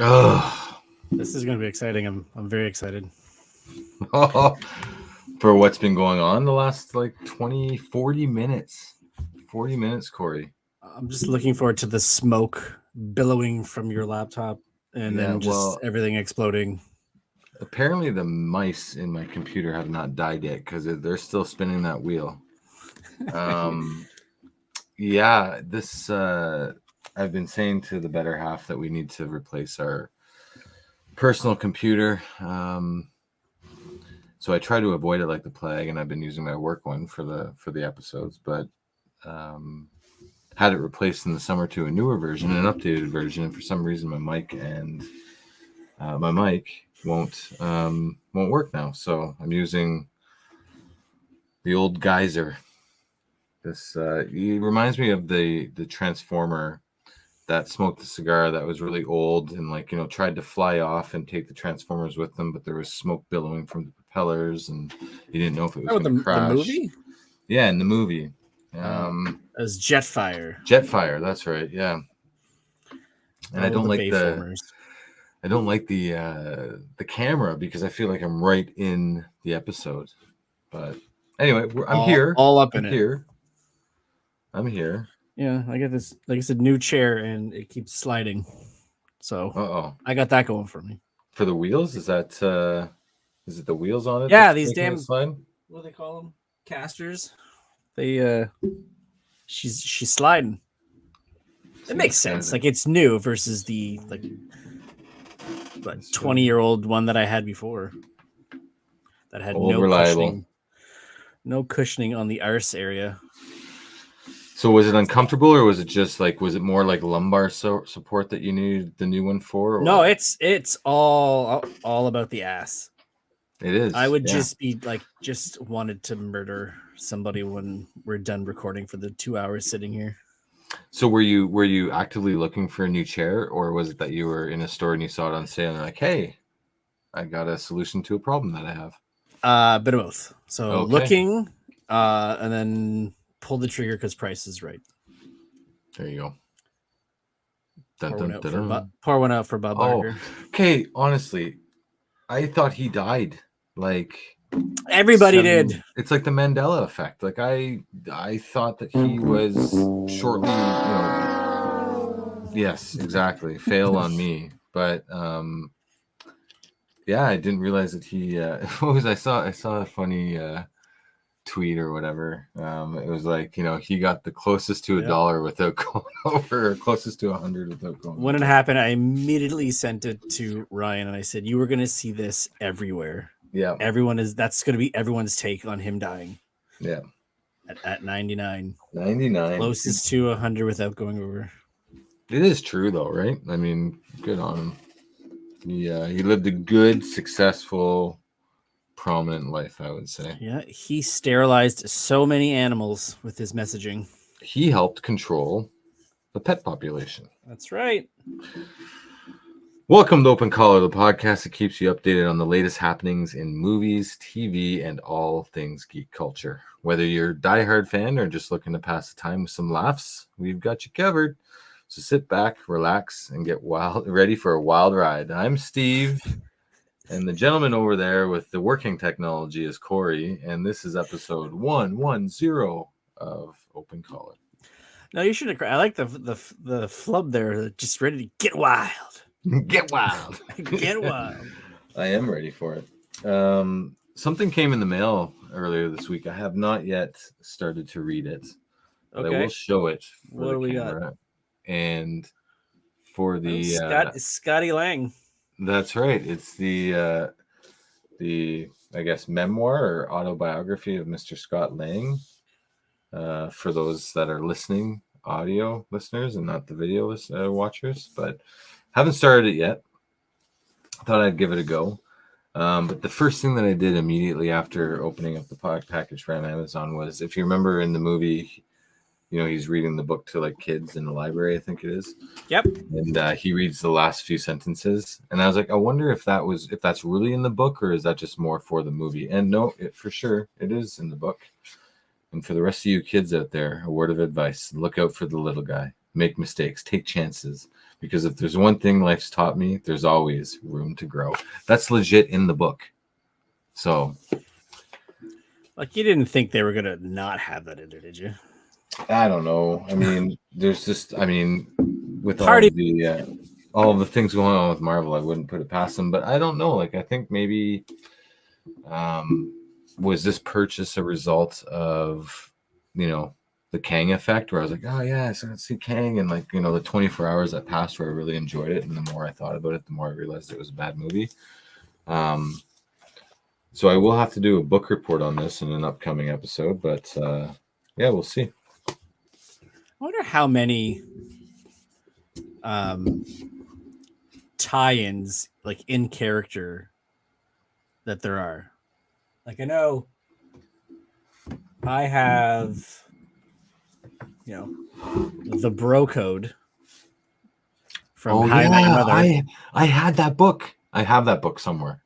Oh, This is going to be exciting. I'm very excited. for what's been going on the last like 40 minutes. 40 minutes, Corey. I'm just looking forward to the smoke billowing from your laptop and Yeah, then just well, everything exploding. apparently the mice in my computer have not died yet because they're still spinning that wheel. Yeah, this I've been saying to the better half that we need to replace our personal computer. So I try to avoid it like the plague, and I've been using my work one for the episodes, but had it replaced in the summer to a newer version, an updated version, and for some reason my mic won't work now. So I'm using the old geyser. This he reminds me of the transformer that smoked the cigar that was really old and tried to fly off and take the transformers with them, but there was smoke billowing from the propellers and you didn't know if it was going to crash. The movie? Yeah, in the movie. As Jetfire. Jetfire, that's right. Yeah. And I don't like the camera because I feel like I'm right in the episode. But anyway, I'm here. All up in it. I'm here. Yeah, I got this, like I said, new chair, and it keeps sliding. So I got that going for me. For the wheels? Is that is it the wheels on it? Yeah, these damn what do they call them? Casters. They she's sliding. It makes sense. Like it's new versus the 20-year-old one that I had before. That had no cushioning on the arse area. So was it uncomfortable, or was it just was it more like lumbar support that you needed the new one for? Or? No, it's all about the ass. It is. I would just be just wanted to murder somebody when we're done recording for the 2 hours sitting here. So were you actively looking for a new chair, or was it that you were in a store and you saw it on sale and you're like, hey, I got a solution to a problem that I have? A bit of both. So looking, and then pull the trigger because price is right. There you go. Pour one out for Bob Barker. Okay, honestly, I thought he died. Everybody did. It's like the Mandela effect. I thought that he was shortly, yes, exactly. Fail on me. But yeah, I didn't realize that he what was I saw a funny tweet or whatever. It was he got the closest to $1 without going over, or closest to 100 without going over. When it happened, I immediately sent it to Ryan and I said, you were going to see this everywhere. Yeah. That's going to be everyone's take on him dying. Yeah. At 99. 99. Closest to 100 without going over. It is true though, right? I mean, good on him. He lived a good, successful, prominent life, I would say. Yeah, he sterilized so many animals with his messaging. He helped control the pet population. That's right. Welcome to Open Collar, the podcast that keeps you updated on the latest happenings in movies, TV, and all things geek culture. Whether you're a diehard fan or just looking to pass the time with some laughs, we've got you covered. So sit back, relax, and get ready for a wild ride. I'm Steve, and the gentleman over there with the working technology is Corey, and this is episode 110 of Open Collar. No, you should have. I like the flub there, just ready to get wild. Get wild. Get wild. I am ready for it. Something came in the mail earlier this week. I have not yet started to read it, but I will show it for what do we got? And for the Scotty Lang. That's right. It's the I guess memoir or autobiography of Mr. Scott Lang. For those that are listening, audio listeners and not the video watchers, but haven't started it yet. Thought I'd give it a go. But the first thing that I did immediately after opening up the package from Amazon was, if you remember in the movie, he's reading the book to kids in the library, I think it is. Yep. And he reads the last few sentences. And I was like, I wonder if that's really in the book, or is that just more for the movie? And no, for sure, it is in the book. And for the rest of you kids out there, a word of advice: look out for the little guy. make mistakes, take chances. Because if there's one thing life's taught me, there's always room to grow. That's legit in the book. So, Like, you didn't think they were gonna not have that in there, did you? I don't know. I mean, there's just, I mean, with Party. all of the things going on with Marvel, I wouldn't put it past them. But I don't know. Like, I think maybe was this purchase a result of, you know, the Kang effect, where I was like, oh yeah, so let's see Kang, and like, you know, the 24 hours that passed where I really enjoyed it, and the more I thought about it, the more I realized it was a bad movie. So I will have to do a book report on this in an upcoming episode, but yeah, we'll see. I wonder how many tie-ins, like, in character that there are. Like, I know I have, you know, the bro code from How I Met Your Mother. I had that book. I have that book somewhere.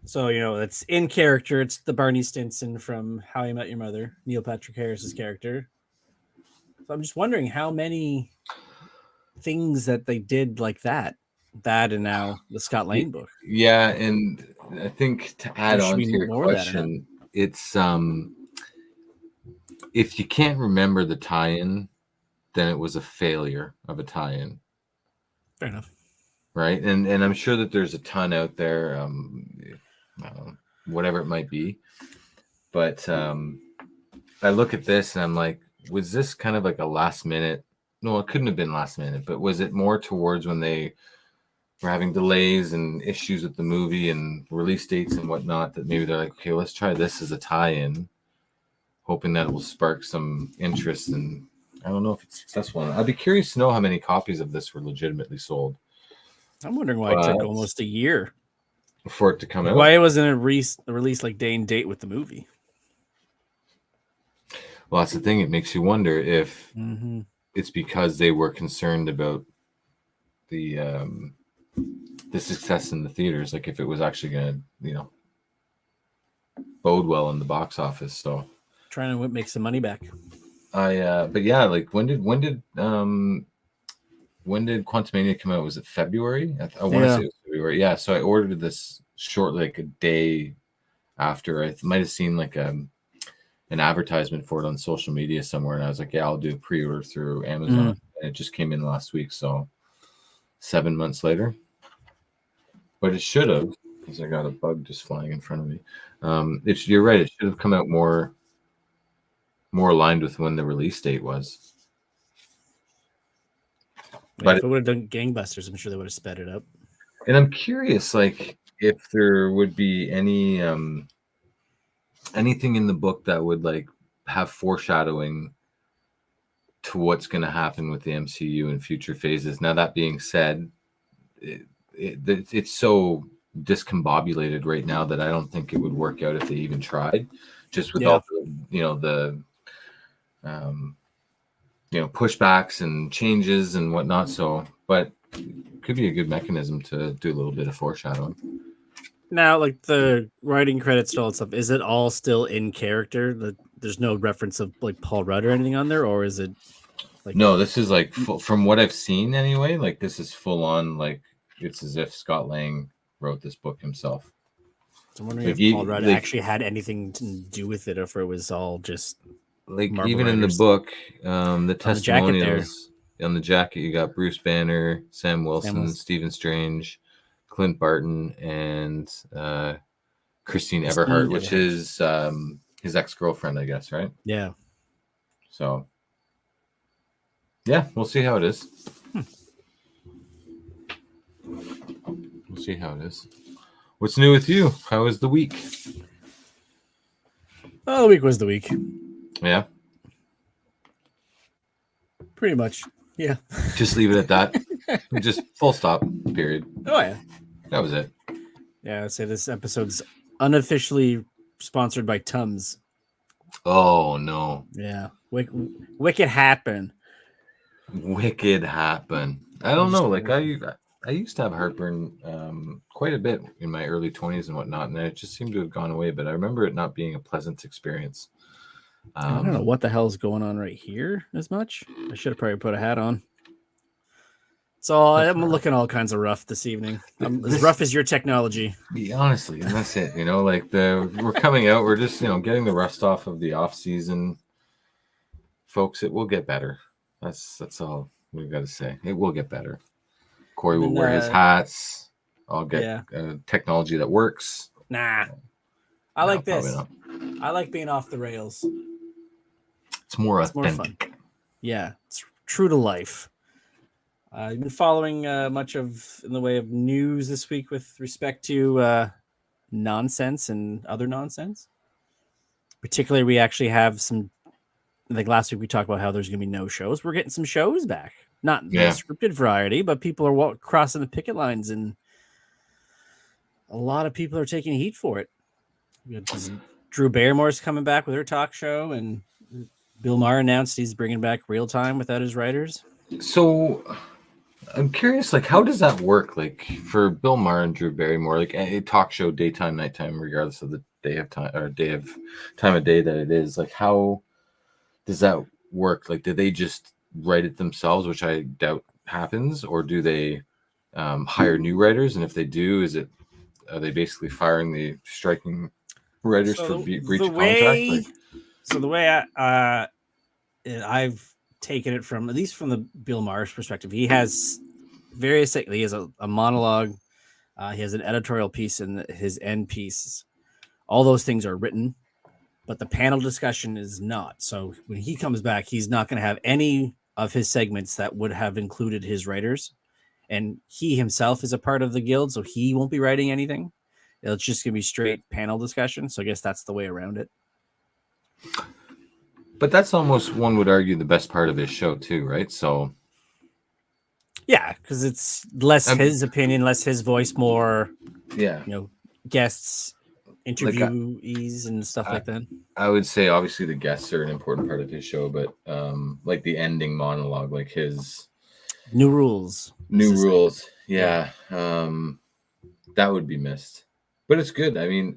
So, you know, it's in character. It's the Barney Stinson from How I Met Your Mother, Neil Patrick Harris's character. So I'm just wondering how many things that they did like that and now the Scott Lang book. Yeah, and I think to add on to your question, it's if you can't remember the tie-in, then it was a failure of a tie-in. Fair enough. Right, and I'm sure that there's a ton out there, whatever it might be, but I look at this and I'm like, was this kind of like a last minute? No, it couldn't have been last minute, but was it more towards when they were having delays and issues with the movie and release dates and whatnot, that maybe they're like, okay, let's try this as a tie-in, hoping that it will spark some interest, and I don't know if it's successful. I'd be curious to know how many copies of this were legitimately sold. I'm wondering why it took almost a year for it to come out. Why it wasn't a release like day and date with the movie. Well, that's the thing. It makes you wonder if it's because they were concerned about the success in the theaters, like if it was actually going to, you know, bode well in the box office. So trying to make some money back. But yeah, like when did Quantumania come out? Was it February? I want to say it was February. Yeah, so I ordered this shortly, like a day after. I might have seen like an advertisement for it on social media somewhere, and I was like, yeah, I'll do a pre-order through Amazon. And it just came in last week, so 7 months later. But it should have, because I got a bug just flying in front of me. You're right, it should have come out more aligned with when the release date was. But if it would have done gangbusters, I'm sure they would have sped it up. And I'm curious, like, if there would be any anything in the book that would like have foreshadowing to what's going to happen with the MCU in future phases. Now, that being said, it's so discombobulated right now that I don't think it would work out if they even tried. Just with all the pushbacks and changes and whatnot. So, but it could be a good mechanism to do a little bit of foreshadowing. Now, like the writing credits and all that stuff, is it all still in character? There's no reference of like Paul Rudd or anything on there, or is it like? No, this is like from what I've seen anyway. Like this is full on. Like it's as if Scott Lang wrote this book himself. So I'm wondering if Paul Rudd actually had anything to do with it, or if it was all just like Marvel even writers. In the book, the testimonials on the jacket, you got Bruce Banner, Sam Wilson, Stephen Strange, Clint Barton, and Christine Everhart, which is his ex-girlfriend, I guess, right? Yeah. So, yeah, we'll see how it is. We'll see how it is. What's new with you? How was the week? Oh, the week was the week. Yeah. Pretty much. Yeah. Just leave it at that. Just full stop, period. Oh, yeah. That was it. Yeah, I'd say this episode's unofficially sponsored by Tums. Oh, no. Yeah. Wicked happen. Wicked happen. I don't know. Like, I used to have heartburn quite a bit in my early 20s and whatnot, and it just seemed to have gone away, but I remember it not being a pleasant experience. I don't know what the hell is going on right here as much. I should have probably put a hat on. So I'm looking all kinds of rough this evening. As rough as your technology. Honestly, and that's it. Like we're coming out. We're just getting the rust off of the off season, folks. It will get better. That's all we've got to say. It will get better. Corey will wear his hats. I'll get technology that works. Nah, I like this. I like being off the rails. It's more authentic. More fun. Yeah, it's true to life. You've been following much in the way of news this week with respect to nonsense and other nonsense. Particularly, we actually have some. Like last week, we talked about how there's going to be no shows. We're getting some shows back, not the scripted variety, but people are crossing the picket lines, and a lot of people are taking heat for it. Drew Barrymore's coming back with her talk show, and Bill Maher announced he's bringing back Real Time without his writers. So I'm curious, like, how does that work? Like for Bill Maher and Drew Barrymore, like a talk show, daytime, nighttime, regardless of the day of time or time of day that it is. Like, how does that work? Like, do they just write it themselves, which I doubt happens, or do they hire new writers? And if they do, are they basically firing the striking writers for breach of contract? So the way I've taken it from, at least from the Bill Maher's perspective, he has he has a monologue, he has an editorial piece, and his end piece. All those things are written, but the panel discussion is not. So when he comes back, he's not going to have any of his segments that would have included his writers, and he himself is a part of the guild, so he won't be writing anything. It's just going to be straight panel discussion. So I guess that's the way around it. But that's almost, one would argue, the best part of his show too, right? So yeah, because it's less his opinion, less his voice, more guests, interviewees, and stuff like that. I would say obviously the guests are an important part of his show, but like the ending monologue, like his new rules, that would be missed. But it's good. I mean,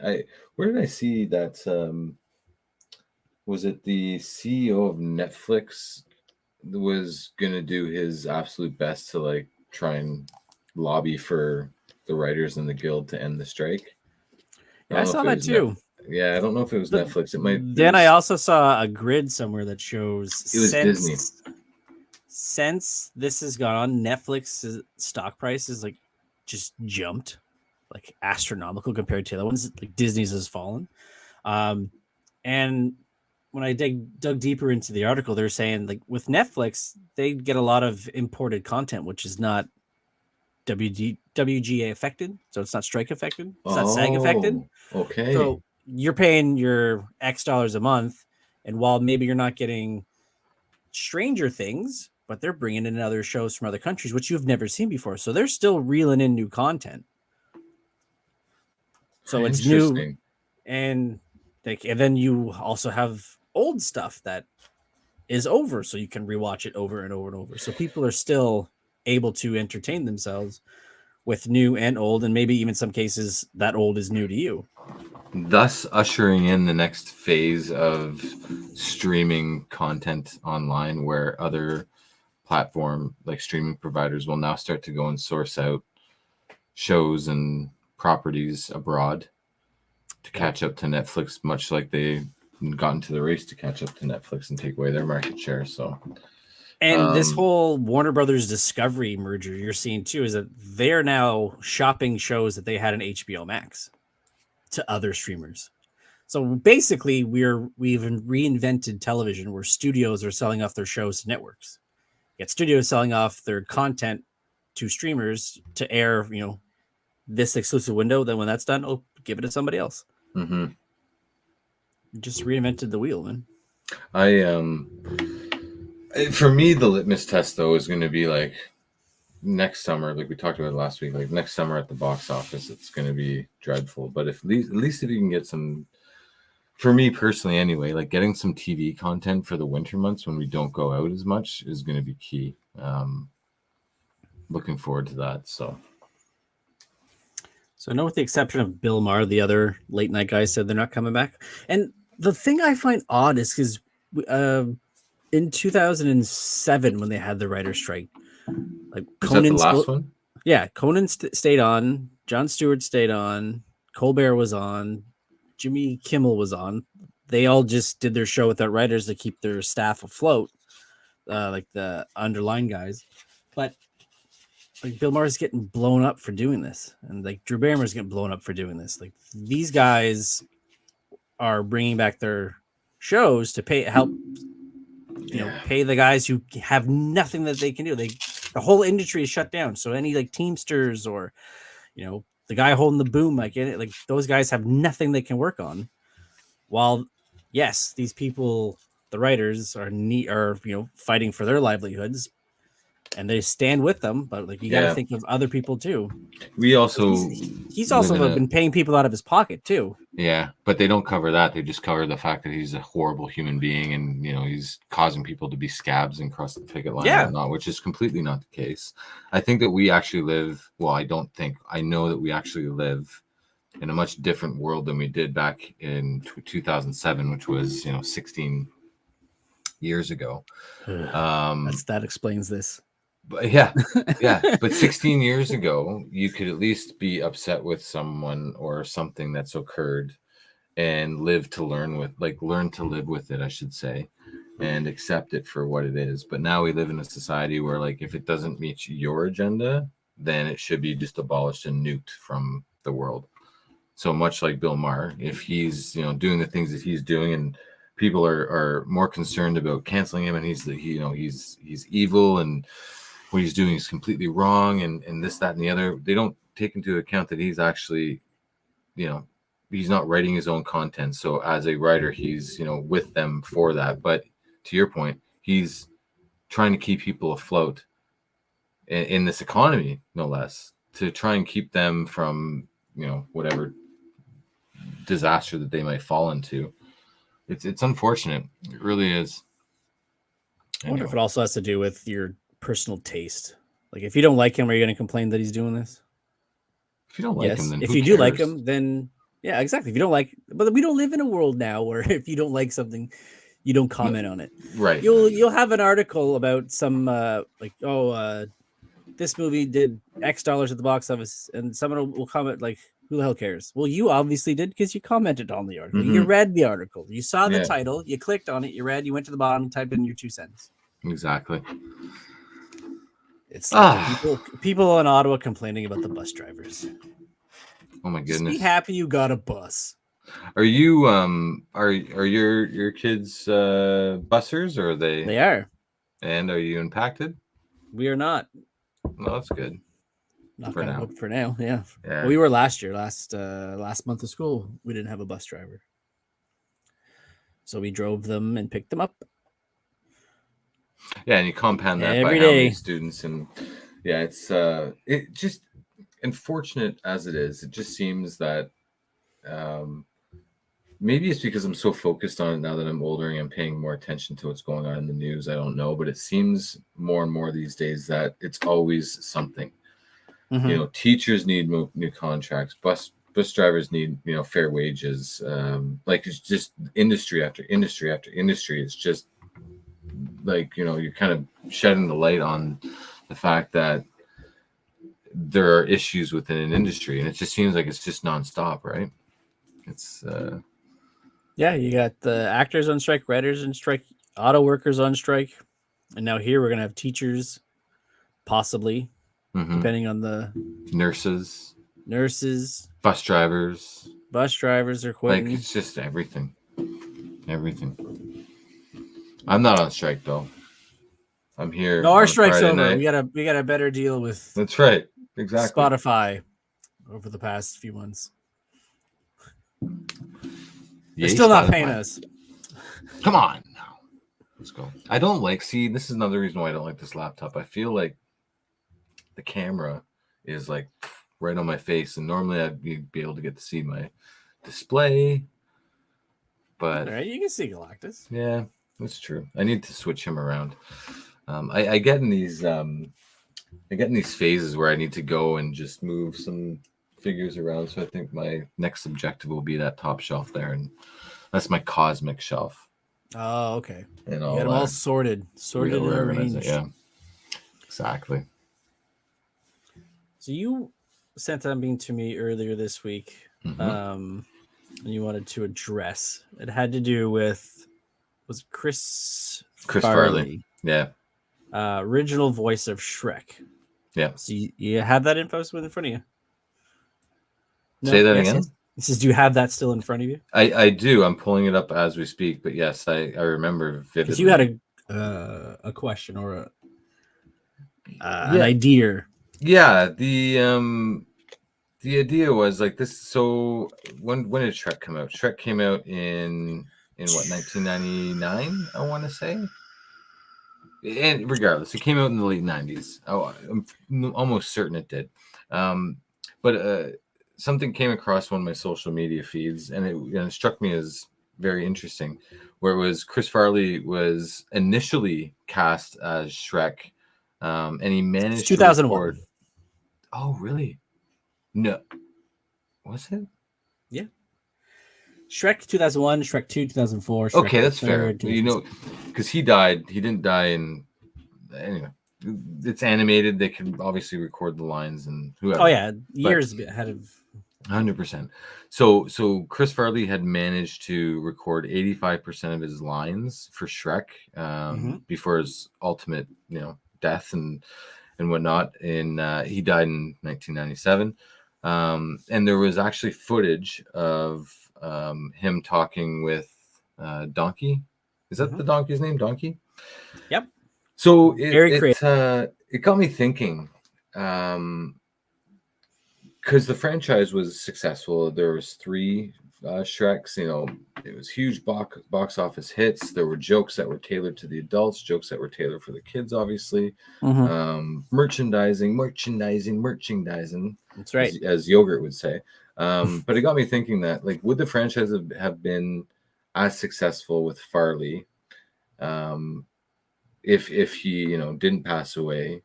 where did I see that? Was it the CEO of Netflix was gonna do his absolute best to like try and lobby for the writers in the guild to end the strike? I saw that too. I don't know if it was Netflix. It might. Then I also saw a grid somewhere that shows it was Disney. Since this has gone on, Netflix's stock price is like just jumped, like astronomical compared to the other ones. Like Disney's has fallen, and when I dug deeper into the article, they're saying like with Netflix, they get a lot of imported content, which is not WGA affected. So it's not strike affected. It's not SAG affected. Okay. So you're paying your X dollars a month. And while maybe you're not getting Stranger Things, but they're bringing in other shows from other countries, which you've never seen before. So they're still reeling in new content. So it's new. And then you also have old stuff that is over, so you can rewatch it over and over and over. So people are still able to entertain themselves with new and old, and maybe even some cases that old is new to you. Thus ushering in the next phase of streaming content online, where other platform like streaming providers will now start to go and source out shows and properties abroad to catch up to Netflix, much like they got into the race to catch up to Netflix and take away their market share. So, and this whole Warner Brothers Discovery merger you're seeing too is that they're now shopping shows that they had on HBO Max to other streamers. So basically, we've reinvented television, where studios are selling off their shows to networks. You got studios selling off their content to streamers to air, this exclusive window. Then when that's done, give it to somebody else. Mm-hmm. Just reinvented the wheel, man. For me, the litmus test though is going to be like next summer, like we talked about last week. Like next summer at the box office, it's going to be dreadful. But at least if you can get some, for me personally, anyway, like getting some TV content for the winter months when we don't go out as much is going to be key. Looking forward to that. So I know, with the exception of Bill Maher, the other late night guys said they're not coming back. And the thing I find odd is because in 2007, when they had the writer's strike, Like Was that the Conan last still, one? yeah, Conan stayed on. Jon Stewart stayed on. Colbert was on. Jimmy Kimmel was on. They all just did their show without writers to keep their staff afloat, like the underlying guys. But like Bill Maher's getting blown up for doing this, and like Drew Barrymore's getting blown up for doing this. Like these guys are bringing back their shows to help pay the guys who have nothing that they can do. The whole industry is shut down. So any like Teamsters or the guy holding the boom, like those guys have nothing they can work on. While yes, these people, the writers are fighting for their livelihoods, and they stand with them. But like you got to think of other people too. We also he's also been paying people out of his pocket too. Yeah, but they don't cover that. They just cover the fact that he's a horrible human being, and he's causing people to be scabs and cross the picket line and whatnot, which is completely not the case. I think that we actually live. Well, I know that we actually live in a much different world than we did back in 2007, which was 16 years ago. That explains this. But yeah. But 16 years ago, you could at least be upset with someone or something that's occurred and learn to live with it, I should say, and accept it for what it is. But now we live in a society where, like, if it doesn't meet your agenda, then it should be just abolished and nuked from the world. So much like Bill Maher, if he's doing the things that he's doing, and people are more concerned about canceling him, and he's evil, and what he's doing is completely wrong, and this, that, and the other. They don't take into account that he's actually, he's not writing his own content. So as a writer, he's, with them for that. But to your point, he's trying to keep people afloat in this economy, no less, to try and keep them from, whatever disaster that they might fall into. It's unfortunate. It really is. I wonder if it also has to do with your personal taste. Like, if you don't like him, are you going to complain that he's doing this? If you don't like him, then if you do like him, then yeah, exactly. If you don't like, but we don't live in a world now where if you don't like something, you don't comment on it. Right. You'll have an article about some this movie did X dollars at the box office, and someone will comment like, who the hell cares? Well, you obviously did, because you commented on the article. Mm-hmm. You read the article. You saw the title. You clicked on it. You read. You went to the bottom. You typed in your 2 cents. Exactly. It's like people in Ottawa complaining about the bus drivers. Oh my goodness! Just be happy you got a bus. Are you are your kids bussers, or are they? They are. And are you impacted? We are not. No, that's good. For now, yeah. Well, we were last year, last month of school. We didn't have a bus driver, so we drove them and picked them up. Yeah, and you compound that every by day. How many students, and it's it just, unfortunate as it is, it just seems that maybe it's because I'm so focused on it now that I'm older and I'm paying more attention to what's going on in the news. I don't know, but it seems more and more these days that it's always something. Mm-hmm. Teachers need new contracts. Bus drivers need fair wages. Like, it's just industry after industry after industry. It's just like, you're kind of shedding the light on the fact that there are issues within an industry, and it just seems like it's just nonstop, right? It's you got the actors on strike, writers on strike, auto workers on strike, and now here we're gonna have teachers, possibly, depending on the nurses, bus drivers are quitting. Like, it's just everything. I'm not on strike though. I'm here. No, our strike's over. Night. We got a better deal with. That's right. Exactly. Spotify over the past few months. They're still not paying us. Come on now. Let's go. I don't like. See, this is another reason why I don't like this laptop. I feel like the camera is like right on my face, and normally I'd be able to get to see my display. But all right, you can see Galactus. Yeah, that's true. I need to switch him around. I get in these phases where I need to go and just move some figures around. So I think my next objective will be that top shelf there, and that's my cosmic shelf. Oh, okay. And you got them all sorted and arranged. Yeah. Exactly. So you sent something to me earlier this week, Mhm. and you wanted to address. It had to do with Chris Farley. Yeah. Original voice of Shrek. Yeah. So you have that info in front of you? No? Say that Yes, again. yes. It says, do you have that still in front of you? I do. I'm pulling it up as we speak, but yes, I remember vividly. Because you had a question or an Yeah. idea. Yeah, the idea was like this. So when did Shrek come out? Shrek came out in what, 1999, I want to say. And regardless, it came out in the late 90s. Oh, I'm almost certain it did. But something came across one of my social media feeds, and it struck me as very interesting, where it was Chris Farley was initially cast as Shrek, and he managed It's to 2001. record. Oh, really? No. Was it? Yeah. Shrek 2001, Shrek 2 2004, Shrek Okay, that's fair. 3rd, You know, because he died. He didn't die in. Anyway, it's animated. They can obviously record the lines and whoever. Oh yeah, years ahead of 100%. So Chris Farley had managed to record 85% of his lines for Shrek before his ultimate, death and whatnot. And he died in 1997. And there was actually footage of him talking with Donkey. Is that the donkey's name? Donkey? Yep. So Very it got me thinking, because the franchise was successful. There was 3 Shreks. It was huge box office hits. There were jokes that were tailored to the adults, jokes that were tailored for the kids, obviously. Merchandising. That's right. As Yogurt would say. But it got me thinking that, like, would the franchise have been as successful with Farley, if he didn't pass away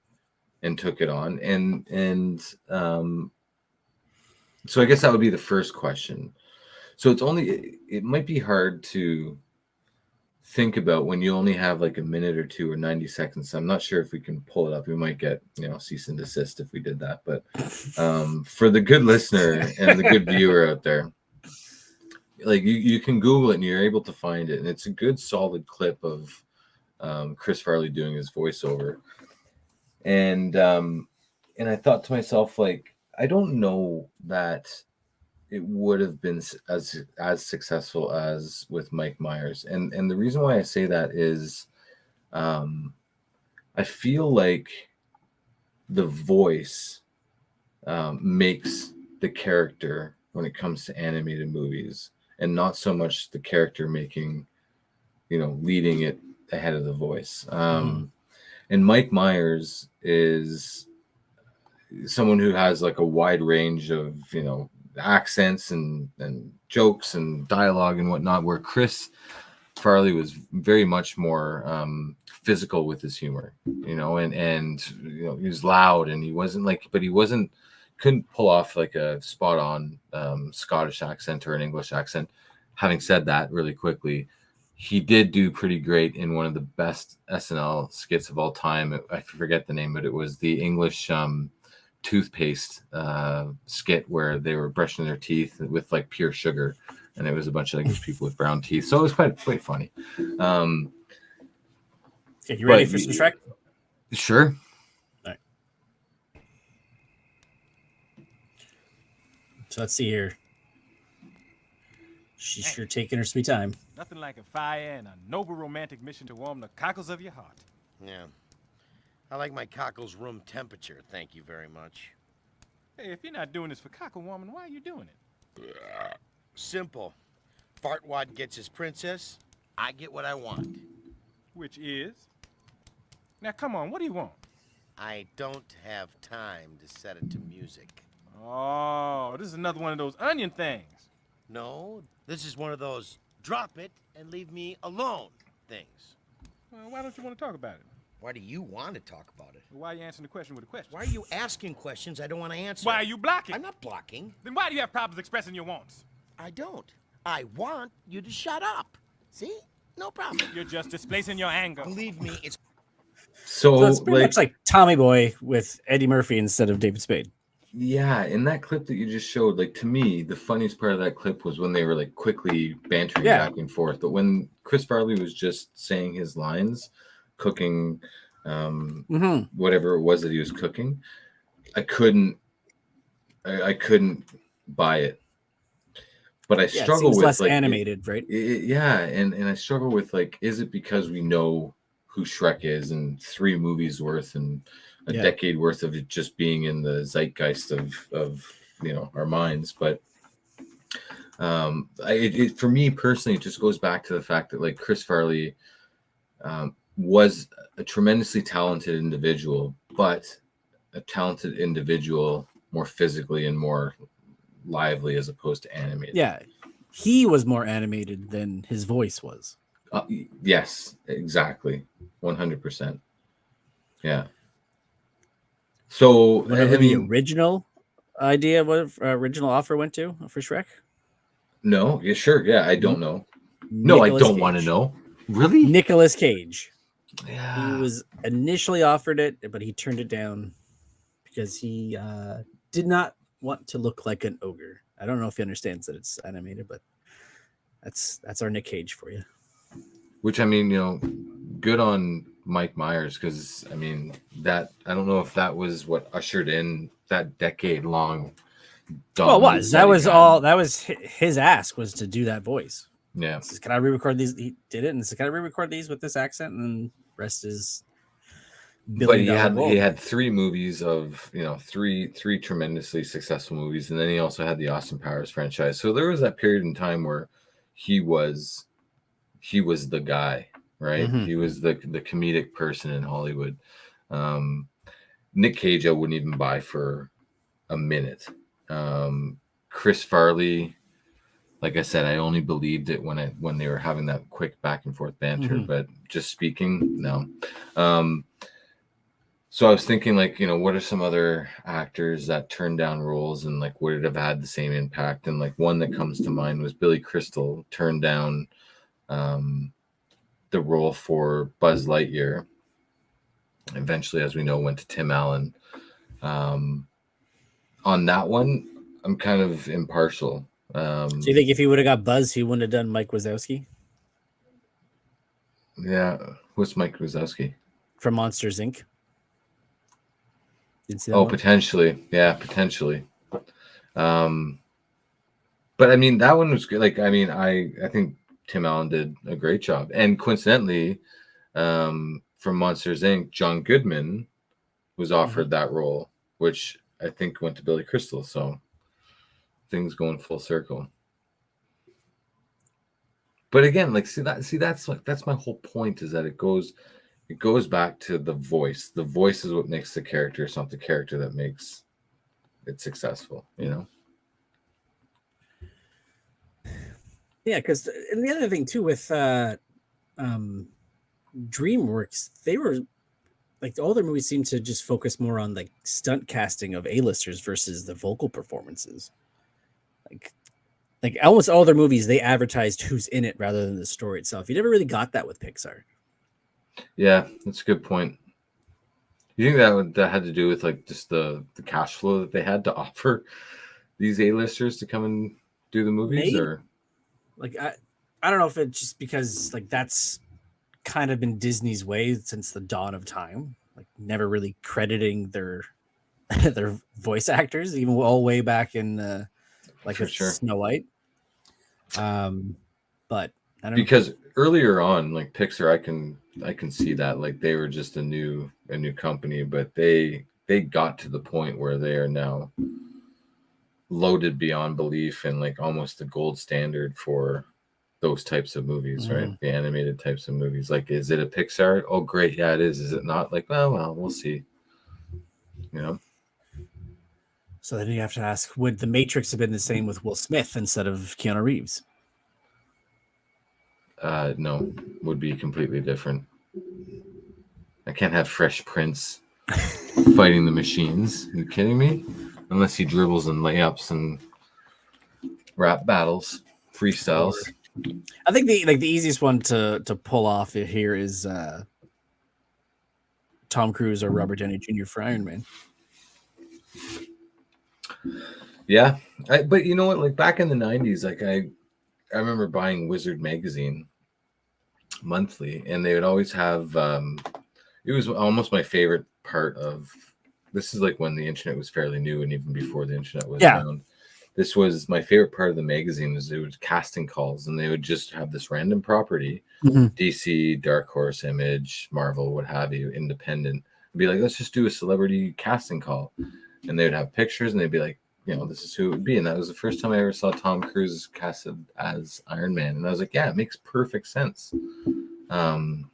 and took it on? And so I guess that would be the first question. So it might be hard to think about when you only have like a minute or 2 or 90 seconds. I'm not sure if we can pull it up. We might get cease and desist if we did that. But for the good listener and the good viewer out there, like you can Google it and you're able to find it, and it's a good solid clip of Chris Farley doing his voiceover. And I thought to myself, like, I don't know that it would have been as successful as with Mike Myers. And the reason why I say that is I feel like the voice makes the character when it comes to animated movies, and not so much the character making, leading it ahead of the voice. And Mike Myers is someone who has like a wide range of, accents and jokes and dialogue and whatnot, where Chris Farley was very much more physical with his humor, and he was loud, and he couldn't pull off like a spot on Scottish accent or an English accent. Having said that, really quickly, he did do pretty great in one of the best SNL skits of all time. I forget the name, but it was the English toothpaste skit where they were brushing their teeth with like pure sugar, and it was a bunch of English people with brown teeth. So it was quite funny. Okay, you ready for some Shrek? Sure. All right. So let's see here. She's sure taking her sweet time. Nothing like a fire and a noble romantic mission to warm the cockles of your heart. Yeah. I like my cockles room temperature, thank you very much. Hey, if you're not doing this for cockle warming, why are you doing it? Simple. Fartwad gets his princess, I get what I want. Which is? Now, come on, what do you want? I don't have time to set it to music. Oh, this is another one of those onion things. No, this is one of those drop it and leave me alone things. Well, why don't you want to talk about it? Why do you want to talk about it? Why are you answering the question with a question? Why are you asking questions I don't want to answer? Why are you blocking? I'm not blocking. Then why do you have problems expressing your wants? I don't. I want you to shut up. See? No problem. You're just displacing your anger. Believe me, it's... So it's pretty much like Tommy Boy with Eddie Murphy instead of David Spade. yeah, in that clip that you just showed, like to me, the funniest part of that clip was when they were like quickly bantering back and forth. But when Chris Farley was just saying his lines, cooking, whatever it was that he was cooking, I couldn't buy it. But I struggle with less like animated, right? and I struggle with like, is it because we know who Shrek is and 3 movies worth and a decade worth of it just being in the zeitgeist of our minds? But for me personally, it just goes back to the fact that like Chris Farley was a tremendously talented individual, but a talented individual more physically and more lively as opposed to animated. Yeah, he was more animated than his voice was. Yes, exactly, 100%. Yeah. So who the original idea, what original offer went to for Shrek? No, yeah, sure, yeah, I don't know. No, I don't want to know. Really? Nicolas Cage. Yeah. He was initially offered it, but he turned it down because he did not want to look like an ogre. I don't know if he understands that it's animated, but that's our Nick Cage for you. Which, I mean, good on Mike Myers, because I mean that I don't know if that was what ushered in that decade-long. Well, it was. That was his ask, was to do that voice. Yeah. He says, can I re-record these? He did it, and said, can I re-record these with this accent? And rest is. But he had 3 movies of three tremendously successful movies, and then he also had the Austin Powers franchise. So there was that period in time where he was the guy, right? Mm-hmm. He was the comedic person in Hollywood. Nick Cage I wouldn't even buy for a minute. Chris Farley, like I said, I only believed it when they were having that quick back and forth banter, but just speaking, no. So I was thinking, like, what are some other actors that turned down roles and like would it have had the same impact? And like one that comes to mind was Billy Crystal turned down the role for Buzz Lightyear. Eventually, as we know, went to Tim Allen. On that one, I'm kind of impartial. So you think if he would have got Buzz, he wouldn't have done Mike Wazowski? Yeah. What's Mike Wazowski? From Monsters, Inc. Potentially. Yeah, potentially. But I mean, that one was good. Like, I mean, I think Tim Allen did a great job. And coincidentally, from Monsters, Inc., John Goodman was offered that role, which I think went to Billy Crystal. So things going full circle. But again, like, that's my whole point, is that it goes back to the voice. The voice is what makes the character. It's not the character that makes it successful, Yeah, because and the other thing too with DreamWorks, they were like, all their movies seem to just focus more on like stunt casting of A-listers versus the vocal performances. Like almost all their movies, they advertised who's in it rather than the story itself. You never really got that with Pixar. Yeah, that's a good point. You think that had to do with like just the cash flow that they had to offer these A-listers to come and do the movies? Maybe. Or like I don't know if it's just because like that's kind of been Disney's way since the dawn of time, like never really crediting their voice actors, even all way back in Snow White. But I don't because earlier on, like Pixar, I can see that like they were just a new company, but they got to the point where they are now loaded beyond belief and like almost the gold standard for those types of movies, right? The animated types of movies. Like, is it a Pixar? Oh, great, yeah, it is. Is it not? Like, well, we'll see. So then you have to ask, would The Matrix have been the same with Will Smith instead of Keanu Reeves? No, would be completely different. I can't have Fresh Prince fighting the machines. Are you kidding me? Unless he dribbles and layups and rap battles, freestyles. I think the easiest one to pull off here is Tom Cruise or Robert Downey Jr. for Iron Man. Yeah, but you know what? Like back in the 90s, like I remember buying Wizard magazine monthly, and they would always have. It was almost my favorite part of. This is like when the internet was fairly new, and even before the internet was around. This was my favorite part of the magazine. Was it was casting calls, and they would just have this random property, DC, Dark Horse, Image, Marvel, what have you, independent. Be like, let's just do a celebrity casting call, and they would have pictures, and they'd be like, you know, this is who it would be. And that was the first time I ever saw Tom Cruise casted as Iron Man. And I was like, yeah, it makes perfect sense. So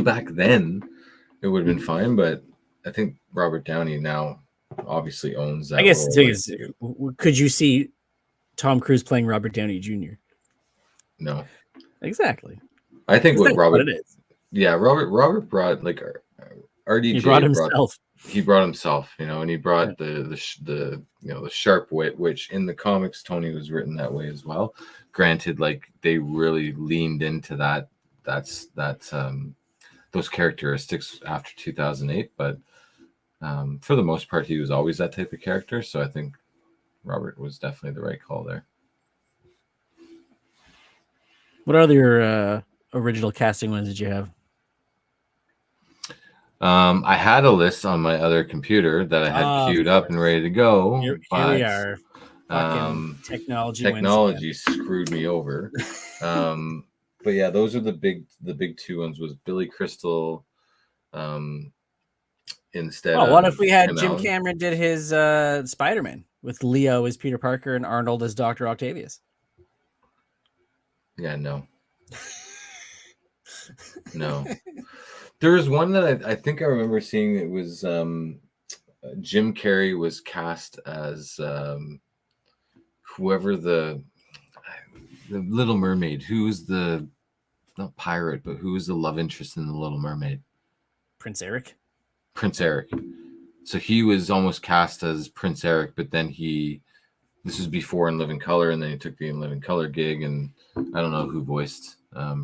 back then it would have been fine, but I think Robert Downey now obviously owns that. I guess role. the thing is, could you see Tom Cruise playing Robert Downey Jr.? No. Exactly. I think what Robert, what it is. Yeah, Robert brought like RDJ. He brought himself. He brought himself, you know, and he brought the you know, the sharp wit, which in the comics Tony was written that way as well. Granted, like they really leaned into those characteristics after 2008, but for the most part, he was always that type of character. So I think Robert was definitely the right call there. What other original casting ones did you have? I had a list on my other computer that I had queued up and ready to go. Here we are. Fucking technology screwed me over. But yeah, those are the big two ones. Was Billy Crystal instead. Oh, what if we had Jim Cameron did his Spider-Man with Leo as Peter Parker and Arnold as Dr. Octavius? Yeah, no. No. There was one that I think I remember seeing. It was Jim Carrey was cast as whoever the Little Mermaid. Who's the not pirate, but who was the love interest in the Little Mermaid? Prince Eric. Prince Eric. So he was almost cast as Prince Eric, but then this was before In Living Color, and then he took the In Living Color gig, and I don't know who voiced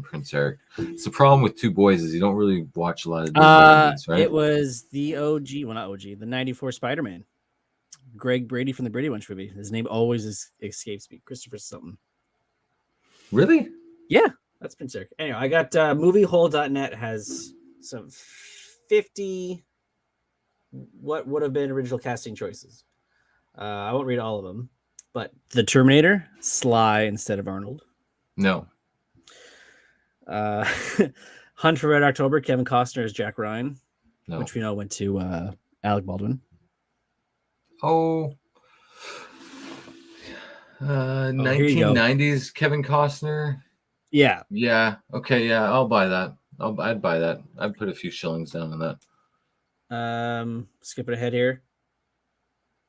Prince Eric. It's the problem with Two Boys is you don't really watch a lot of Disney movies, right? It was the OG, well, not OG, the 94 Spider-Man. Greg Brady from the Brady Bunch movie. His name always escapes me. Christopher something. Really? Yeah, that's Prince Eric. Anyway, I got moviehole.net has some 50 what would have been original casting choices. I won't read all of them, but The Terminator, Sly instead of Arnold. No. Hunt for Red October, Kevin Costner as Jack Ryan, No. which we know went to Alec Baldwin. Oh. 1990s Kevin Costner. Yeah. Yeah. Okay. Yeah. I'll buy that. I'd buy that. I'd put a few shillings down on that. Skipping ahead here.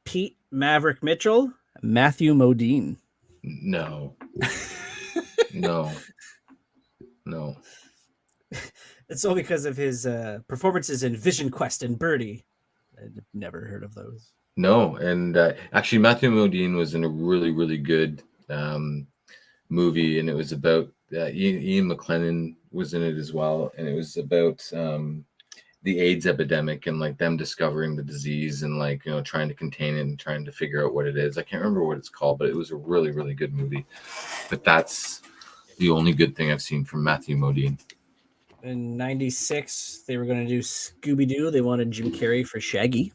Pete Maverick Mitchell, Matthew Modine. No. No. It's all because of his performances in Vision Quest and Birdie. I've never heard of those. No, and actually Matthew Modine was in a really, really good movie, and it was about Ian McLennan was in it as well, and it was about the AIDS epidemic and like them discovering the disease and like, you know, trying to contain it and trying to figure out what it is. I can't remember what it's called, but it was a really, really good movie. But that's the only good thing I've seen from Matthew Modine. In 96, they were going to do Scooby-Doo. They wanted Jim Carrey for Shaggy.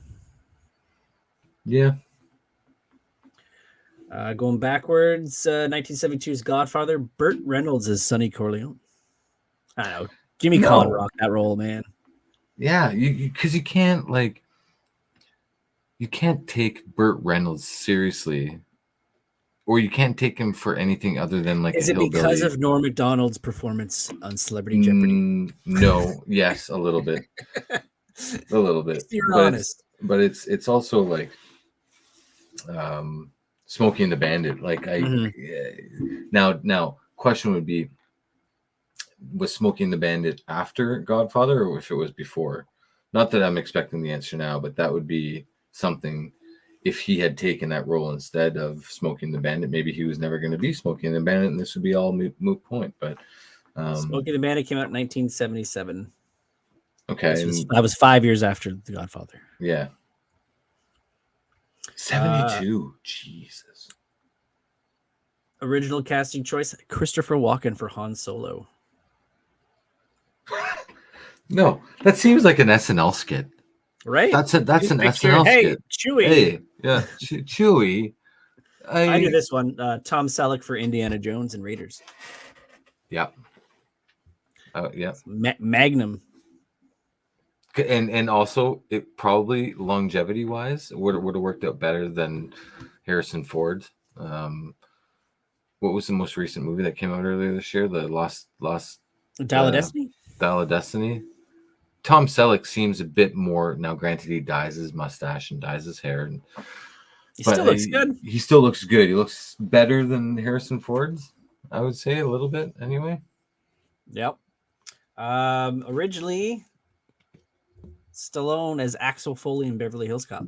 Yeah. Going backwards, 1972's Godfather, Burt Reynolds as Sonny Corleone. I don't know. Jimmy Collin rocked that role, man. Yeah, because you can't take Burt Reynolds seriously, or you can't take him for anything other than like Is a it hillbilly. because of Norm Macdonald's performance on Celebrity Jeopardy? No, yes, a little bit, If you're honest, but it's also like Smokey and the Bandit. Like now, question would be, was Smokey and the Bandit after Godfather or if it was before? Not that I'm expecting the answer now, but that would be something. If he had taken that role instead of Smokey and the Bandit, maybe he was never going to be Smokey and the Bandit, and this would be all moot point. But Smokey and the Bandit came out in 1977. Okay. That was 5 years after The Godfather. Yeah. 72. Jesus. Original casting choice: Christopher Walken for Han Solo. No, that seems like an SNL skit. Right? That's an Picture, SNL hey, skit. Chewie. Hey, yeah, Chewie. I knew this one. Tom Selleck for Indiana Jones and Raiders. Yeah. Yeah. Magnum. And also, it probably longevity wise would have worked out better than Harrison Ford. What was the most recent movie that came out earlier this year? The Lost Dial of Destiny. Dial of Destiny. Tom Selleck seems a bit more now. Granted, he dyes his mustache and dyes his hair, He still looks good. He still looks good. He looks better than Harrison Ford's, I would say, a little bit anyway. Yep. Originally, Stallone as Axel Foley in Beverly Hills Cop.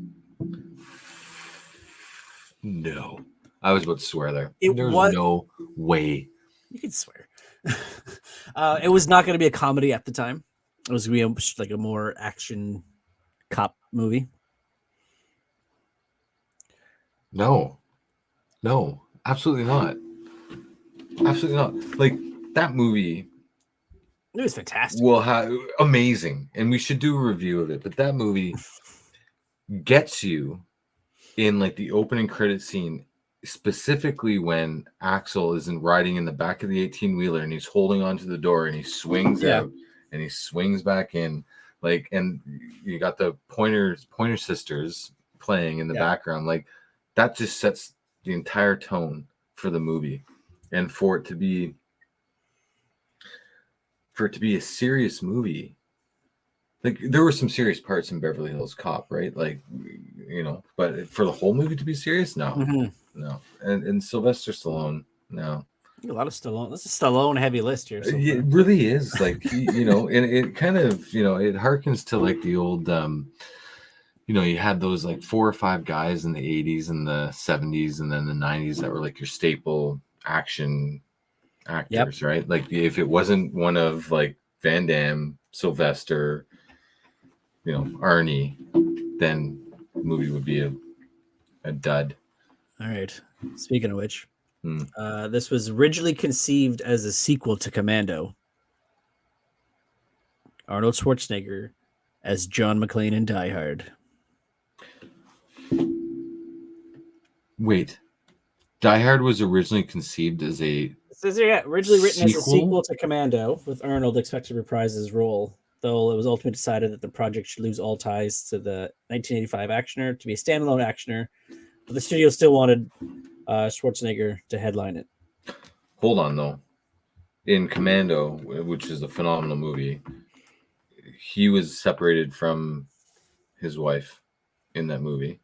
No, I was about to swear there. There's was no way. You can swear. It was not going to be a comedy at the time. It was going to be like a more action cop movie. No, absolutely not. Absolutely not. Like that movie. It was fantastic. Well, amazing, and we should do a review of it. But that movie gets you in like the opening credit scene, specifically when Axel isn't riding in the back of the 18-wheeler and he's holding onto the door and he swings out and he swings back in, like, and you got the Pointer Sisters playing in the background, like that just sets the entire tone for the movie, and for it to be a serious movie. Like there were some serious parts in Beverly Hills Cop, right? Like, you know, but for the whole movie to be serious, no. And Sylvester Stallone, no. A lot of Stallone. This is a Stallone heavy list here. So it really is. Like, you know, and it kind of, you know, it harkens to like the old, you know, you had those like 4 or 5 guys in the 80s and the 70s and then the 90s that were like your staple action actors, right? Like if it wasn't one of like Van Damme, Sylvester, you know, Arnie, then the movie would be a dud. All right. Speaking of which, this was originally conceived as a sequel to Commando. Arnold Schwarzenegger as John McClane in Die Hard. Wait, Die Hard was originally conceived as a originally written as a sequel to Commando, with Arnold expected to reprise his role, though it was ultimately decided that the project should lose all ties to the 1985 actioner to be a standalone actioner, but the studio still wanted Schwarzenegger to headline it. Hold on, though. In Commando, which is a phenomenal movie, he was separated from his wife in that movie.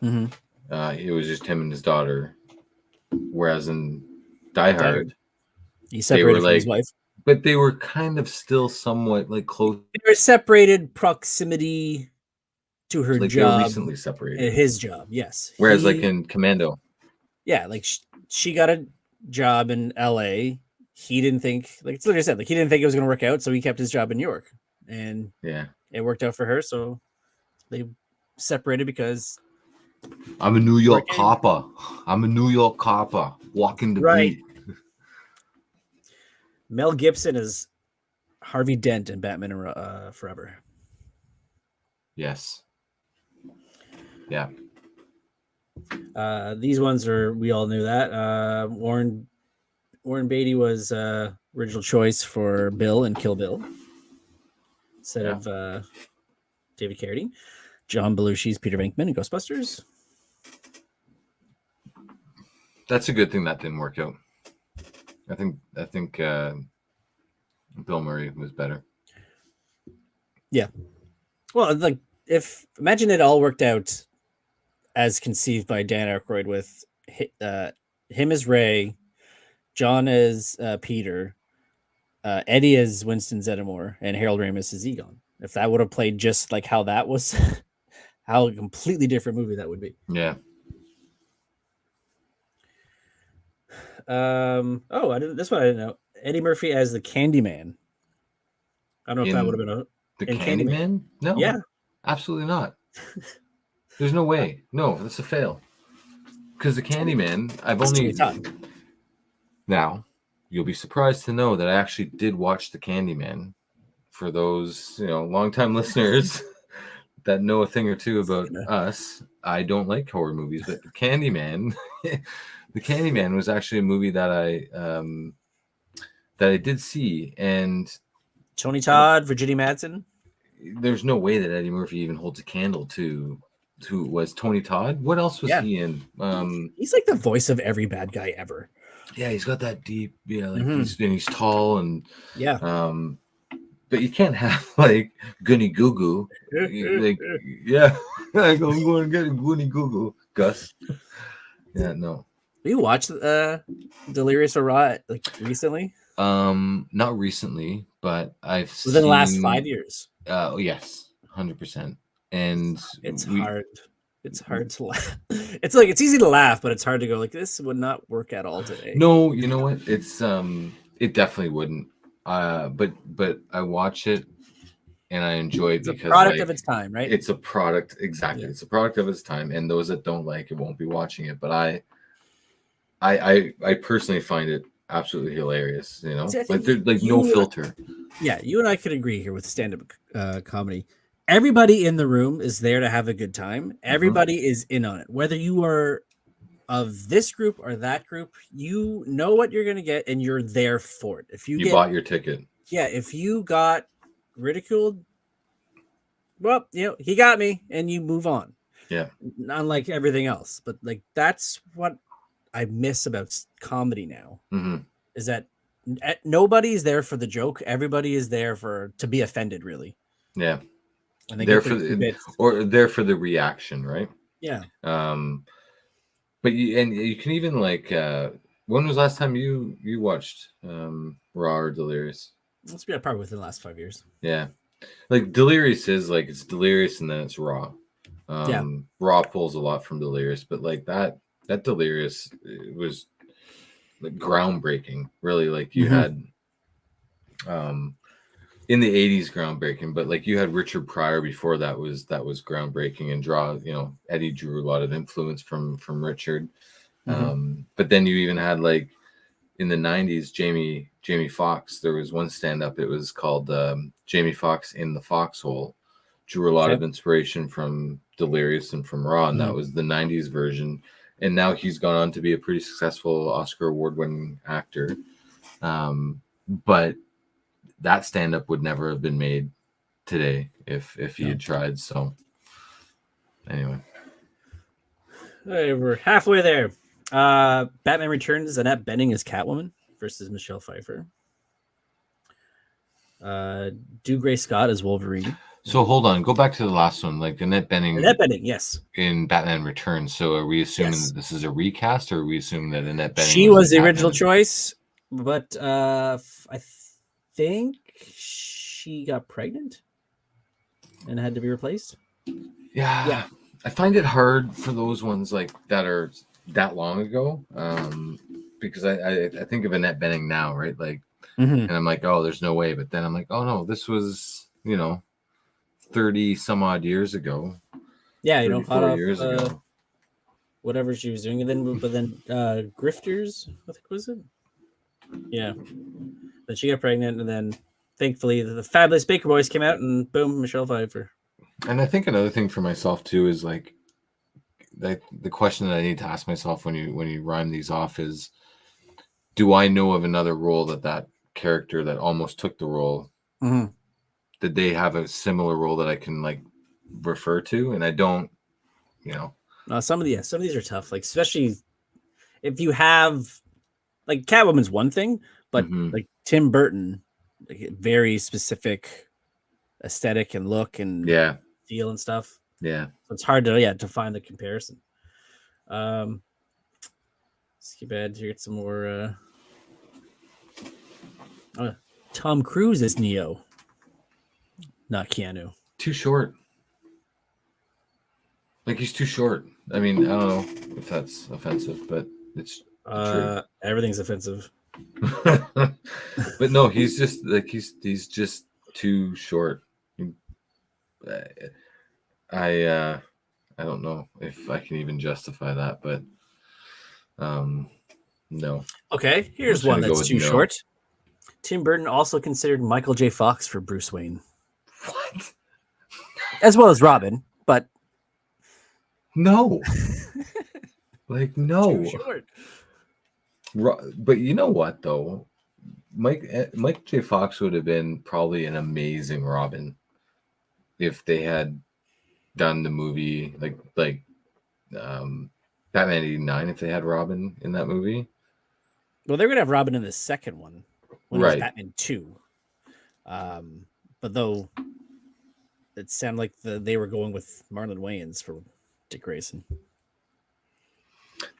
Mm-hmm. It was just him and his daughter. Whereas in Die Hard, he separated from his wife. But they were kind of still somewhat like close. They were separated proximity to her job. They were recently separated. His job, yes. Whereas like in Commando. Yeah, like she got a job in LA. He didn't think, like it's literally said, like he didn't think it was going to work out, so he kept his job in New York. And it worked out for her, so they separated because I'm a New York copper. Walking the beat. Mel Gibson is Harvey Dent in Batman Forever. Yes. Yeah. These ones we all knew that. Warren Beatty was original choice for Bill in Kill Bill instead of David Carradine. John Belushi's Peter Venkman in Ghostbusters. That's a good thing that didn't work out. I think Bill Murray was better. Yeah. Well, like imagine it all worked out as conceived by Dan Aykroyd with him as Ray, John as Peter, Eddie as Winston Zeddemore, and Harold Ramis as Egon. If that would have played just like how that was, how a completely different movie that would be. Yeah. This one I didn't know. Eddie Murphy as the Candyman. I don't know if that would have been a the in Candyman. No, Yeah. absolutely not. There's no way. No, that's a fail. Because the Candyman, I've It's only Tony Todd. now. You'll be surprised to know that I actually did watch the Candyman. For those longtime listeners that know a thing or two about us, I don't like horror movies, but the Candyman, the Candyman was actually a movie that I did see, and Tony Todd, Virginia Madsen. there's no way that Eddie Murphy even holds a candle to who was Tony Todd. What else was he in? He's like the voice of every bad guy ever. Yeah, he's got that deep, he's tall and Yeah. but you can't have like Goony Goo Goo. Like, yeah, like, I'm going to get a Goony Goo Goo, Gus. Yeah, no. You watched Delirious or Raw like recently? Not recently, but I've Within the last 5 years. Yes, 100%. And it's hard. It's hard to laugh. It's like it's easy to laugh, but it's hard to go like this would not work at all today. No, you know what? It's it definitely wouldn't. But I watch it and I enjoy it It's because a product of its time, right? It's a product, exactly. Yeah. It's a product of its time, and those that don't like it won't be watching it. But I personally find it absolutely hilarious. See, like there's like no filter. Yeah, you and I could agree here with stand-up comedy. Everybody in the room is there to have a good time. Everybody is in on it. Whether you are of this group or that group, you know what you're going to get and you're there for it. If you bought your ticket. Yeah, if you got ridiculed, well, he got me and you move on. Yeah. Unlike everything else. But like that's what I miss about comedy now. Is that nobody's there for the joke. Everybody is there to be offended, really. Yeah. And they there for there for the reaction, right? Yeah. But you can even like when was the last time you watched Raw or Delirious? It's probably within the last 5 years. Yeah. Like Delirious is like it's Delirious and then it's Raw. Raw pulls a lot from Delirious, but like that Delirious was like groundbreaking, really. Like you had in the 80s groundbreaking, but like you had Richard Pryor before that was groundbreaking and Eddie drew a lot of influence from Richard. But then you even had like in the 90s Jamie Foxx. There was one stand-up, it was called Jamie Foxx in the Foxhole, drew a lot of inspiration from Delirious and from Raw, and that was the 90s version. And now he's gone on to be a pretty successful Oscar award-winning actor. But that stand-up would never have been made today if he had tried. So anyway. Hey, we're halfway there. Batman Returns, Annette Bening as Catwoman versus Michelle Pfeiffer. Dougray Scott as Wolverine. So hold on, go back to the last one. Like Annette Bening, yes. In Batman Returns. So are we assuming that this is a recast, or are we assuming that Annette Bening? She was the original choice, but I think she got pregnant and had to be replaced. Yeah. I find it hard for those ones like that are that long ago, because I think of Annette Bening now, right? Like, and I'm like, oh, there's no way. But then I'm like, oh no, this was 30 some odd years ago. Yeah, hot off years ago. Whatever she was doing, and then Grifters, what was it? Yeah. Then she got pregnant, and then thankfully the Fabulous Baker Boys came out, and boom, Michelle Pfeiffer. And I think another thing for myself too is like the question that I need to ask myself when you rhyme these off is, do I know of another role that character that almost took the role? Did they have a similar role that I can like refer to? And I don't, some of these are tough, like especially if you have like Catwoman's one thing, but like Tim Burton, like very specific aesthetic and look and feel and stuff. Yeah, so it's hard to find the comparison. Skip ahead to get some more. Tom Cruise is Neo, not Keanu. Too short. Like he's too short. I mean, I don't know if that's offensive, but it's true. Everything's offensive. But no, he's just like he's just too short. I don't know if I can even justify that, but no. Okay, here's I'm one gonna go that's with too no. short. Tim Burton also considered Michael J. Fox for Bruce Wayne, What? as well as Robin, but No. Like too no. short. But you know what though? Mike J. Fox would have been probably an amazing Robin if they had done the movie like Batman '89. If they had Robin in that movie, Well, they're gonna have Robin in the second one when it was right? Batman 2. But though it sounded like they were going with Marlon Wayans for Dick Grayson.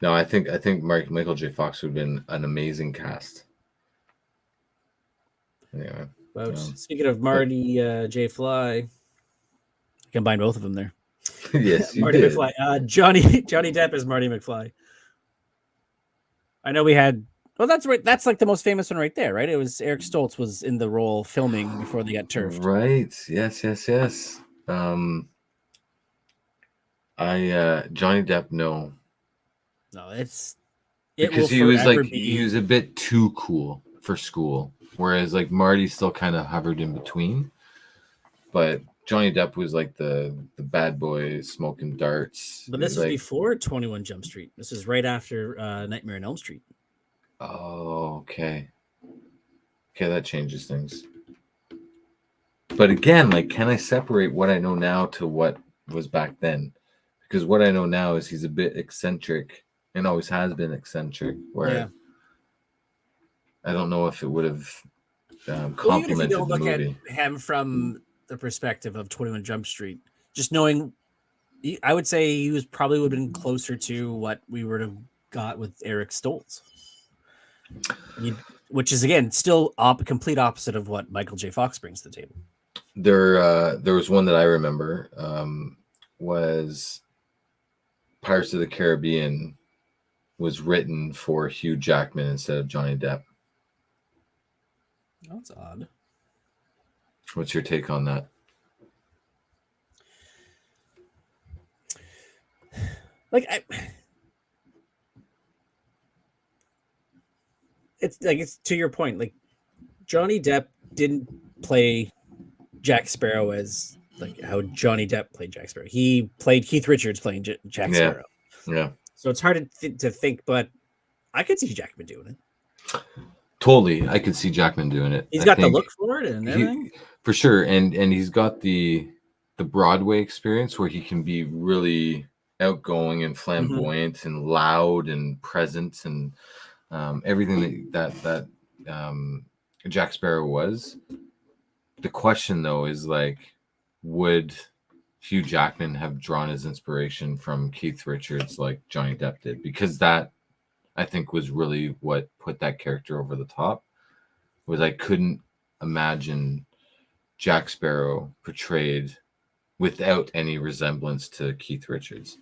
No, I think Michael J. Fox would have been an amazing cast. Anyway, But speaking of Marty J. Fly, combine both of them there. yes, you Marty did. McFly. Johnny Depp is Marty McFly. I know we had. Well, that's right. That's like the most famous one right there, right? It was Eric Stoltz was in the role filming before they got turfed. Right. Yes. Johnny Depp, no. No, it Because will he was forever like be- he was a bit too cool for school, whereas like Marty still kind of hovered in between. But Johnny Depp was like the bad boy smoking darts. But this He was like, before 21 Jump Street. This is right after Nightmare on Elm Street. oh, okay. Okay, that changes things. But again, like, can I separate what I know now to what was back then? Because what I know now is he's a bit eccentric and always has been eccentric. Where Yeah. I don't know if it would have Well, even if you complemented don't the look at movie. him from the perspective of 21 Jump Street, just knowing, I would say he was probably would have been closer to what we would have got with Eric Stoltz. Which is, again, still complete opposite of what Michael J. Fox brings to the table. There was one that I remember was Pirates of the Caribbean was written for Hugh Jackman instead of Johnny Depp. That's odd. What's your take on that? Like, it's to your point. Like, Johnny Depp didn't play Jack Sparrow as like how Johnny Depp played Jack Sparrow. He played Keith Richards playing Jack Yeah. Sparrow. Yeah. So it's hard to think, but I could see Jackman doing it. Totally. I could see Jackman doing it. He's I got the think look for it and everything. for sure. And he's got the Broadway experience where he can be really outgoing and flamboyant and loud and present and everything that Jack Sparrow was. The question though is like, would Hugh Jackman have drawn his inspiration from Keith Richards like Johnny Depp did? Because that, I think, was really what put that character over the top. Was I couldn't imagine Jack Sparrow portrayed without any resemblance to Keith Richards.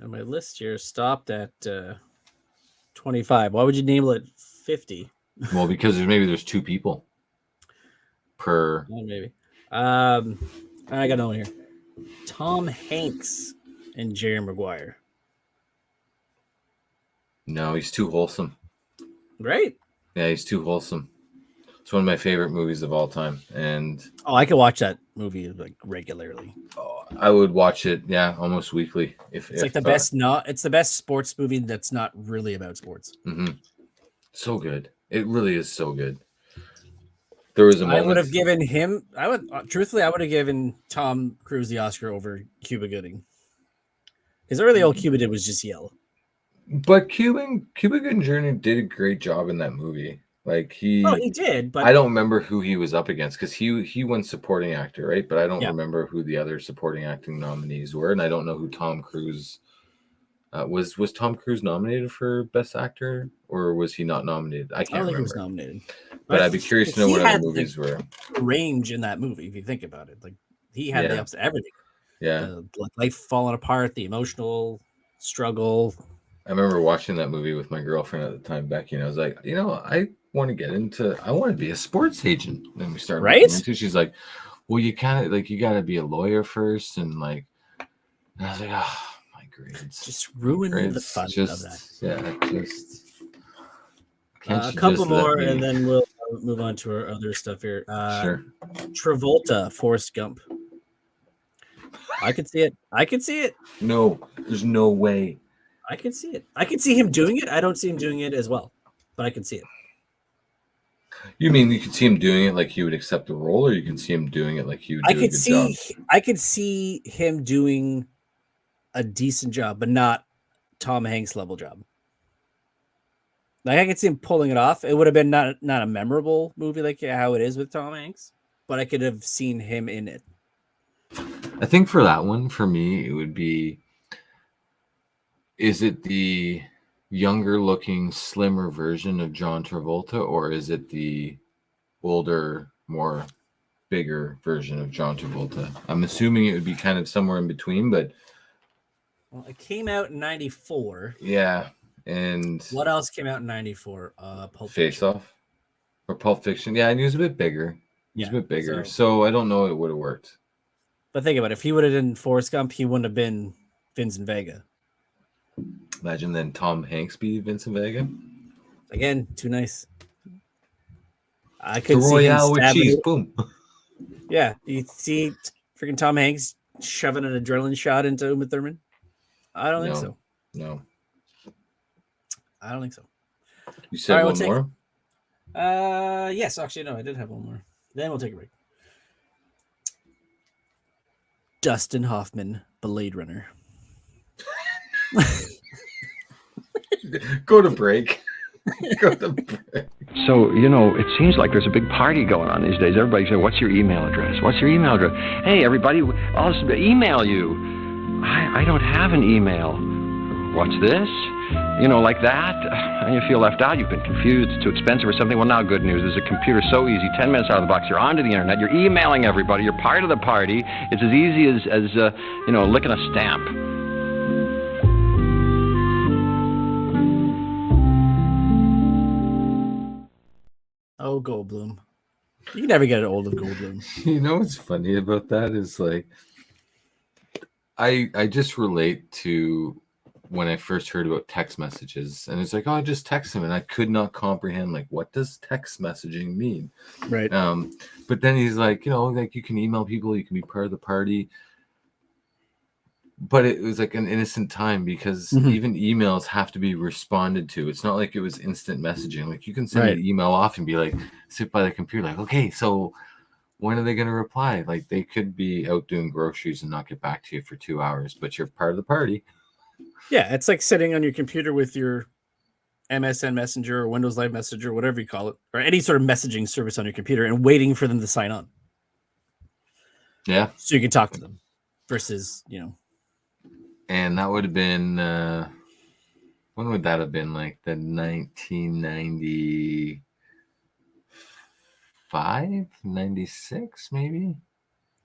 And my list here stopped at 25. Why would you name it 50? Well, because there's two people per. Oh, maybe. I got another one here. Tom Hanks and Jerry Maguire. No, he's too wholesome. Right? Yeah, he's too wholesome. It's one of my favorite movies of all time, and I could watch that movie like regularly. I would watch it, almost weekly. It's like the best. It's the best sports movie that's not really about sports. Mm-hmm. So good. It really is so good. There was a moment. I would have given him. I would given Tom Cruise the Oscar over Cuba Gooding. Because really, all Cuba did was just yell. But Cuba Gooding Jr. did a great job in that movie. Like he did, but I don't remember who he was up against because he won supporting actor, right? But I don't remember who the other supporting acting nominees were, and I don't know who Tom Cruise was. Tom Cruise nominated for Best Actor, or was he not nominated? I can't remember. He was nominated, but I'd be curious to know what other movies were. Range in that movie, if you think about it, like he had everything. Yeah, life falling apart, the emotional struggle. I remember watching that movie with my girlfriend at the time, Becky, and I was like, I want to be a sports agent. And we started looking into. She's like, well, you kind of like you got to be a lawyer first, and like, and I was like, oh, my grades just ruin the fun of that. Yeah, just. A couple more, and then we'll move on to our other stuff here. Sure. Travolta, Forrest Gump. I could see it. No, there's no way. I can see it. I can see him doing it. I don't see him doing it as well, but I can see it. You mean you could see him doing it like he would accept the role, or you can see him doing it like he would do a good job? I could see him doing a decent job, but not Tom Hanks level job. Like I could see him pulling it off. It would have been not a memorable movie like how it is with Tom Hanks, but I could have seen him in it. I think for that one, for me, it would be, is it the younger looking, slimmer version of John Travolta, or is it the older, more bigger version of John Travolta? I'm assuming it would be kind of somewhere in between, but... Well, it came out in 94. Yeah. And what else came out in 94? Face Off or Pulp Fiction. Yeah, and he was a bit bigger. He's a bit bigger. So I don't know it would have worked. But think about it. If he would have done Forrest Gump, he wouldn't have been Vincent Vega. Imagine then Tom Hanks be Vincent Vega. Again, too nice. I could the see Royale with cheese. Boom. Yeah, you see freaking Tom Hanks shoving an adrenaline shot into Uma Thurman. I don't think so. No. I don't think so. You said one more? Yes, actually, no, I did have one more. Then we'll take a break. Dustin Hoffman, Blade Runner. Go to break. Go to break. So, it seems like there's a big party going on these days. Everybody says, what's your email address? What's your email address? Hey, everybody, I'll email you. I don't have an email. What's this? Like that. And you feel left out. You've been confused. It's too expensive or something. Well, now good news. There's a computer so easy. 10 minutes out of the box. You're onto the internet. You're emailing everybody. You're part of the party. It's as easy as licking a stamp. Oh, Goldblum. You can never get old of Goldblum. You know what's funny about that is like, I just relate to when I first heard about text messages, and it's like, oh, I just text him, and I could not comprehend like what does text messaging mean, right? But then he's like, like you can email people, you can be part of the party, but it was like an innocent time because even emails have to be responded to. It's not like it was instant messaging. Like you can send an email off and be like, sit by the computer, like, okay, so when are they going to reply? Like they could be out doing groceries and not get back to you for 2 hours, but you're part of the party. Yeah, it's like sitting on your computer with your MSN Messenger or Windows Live Messenger, whatever you call it, or any sort of messaging service on your computer and waiting for them to sign on. Yeah. So you can talk to them versus, And that would have been, when would that have been? Like the 1995, 96, maybe?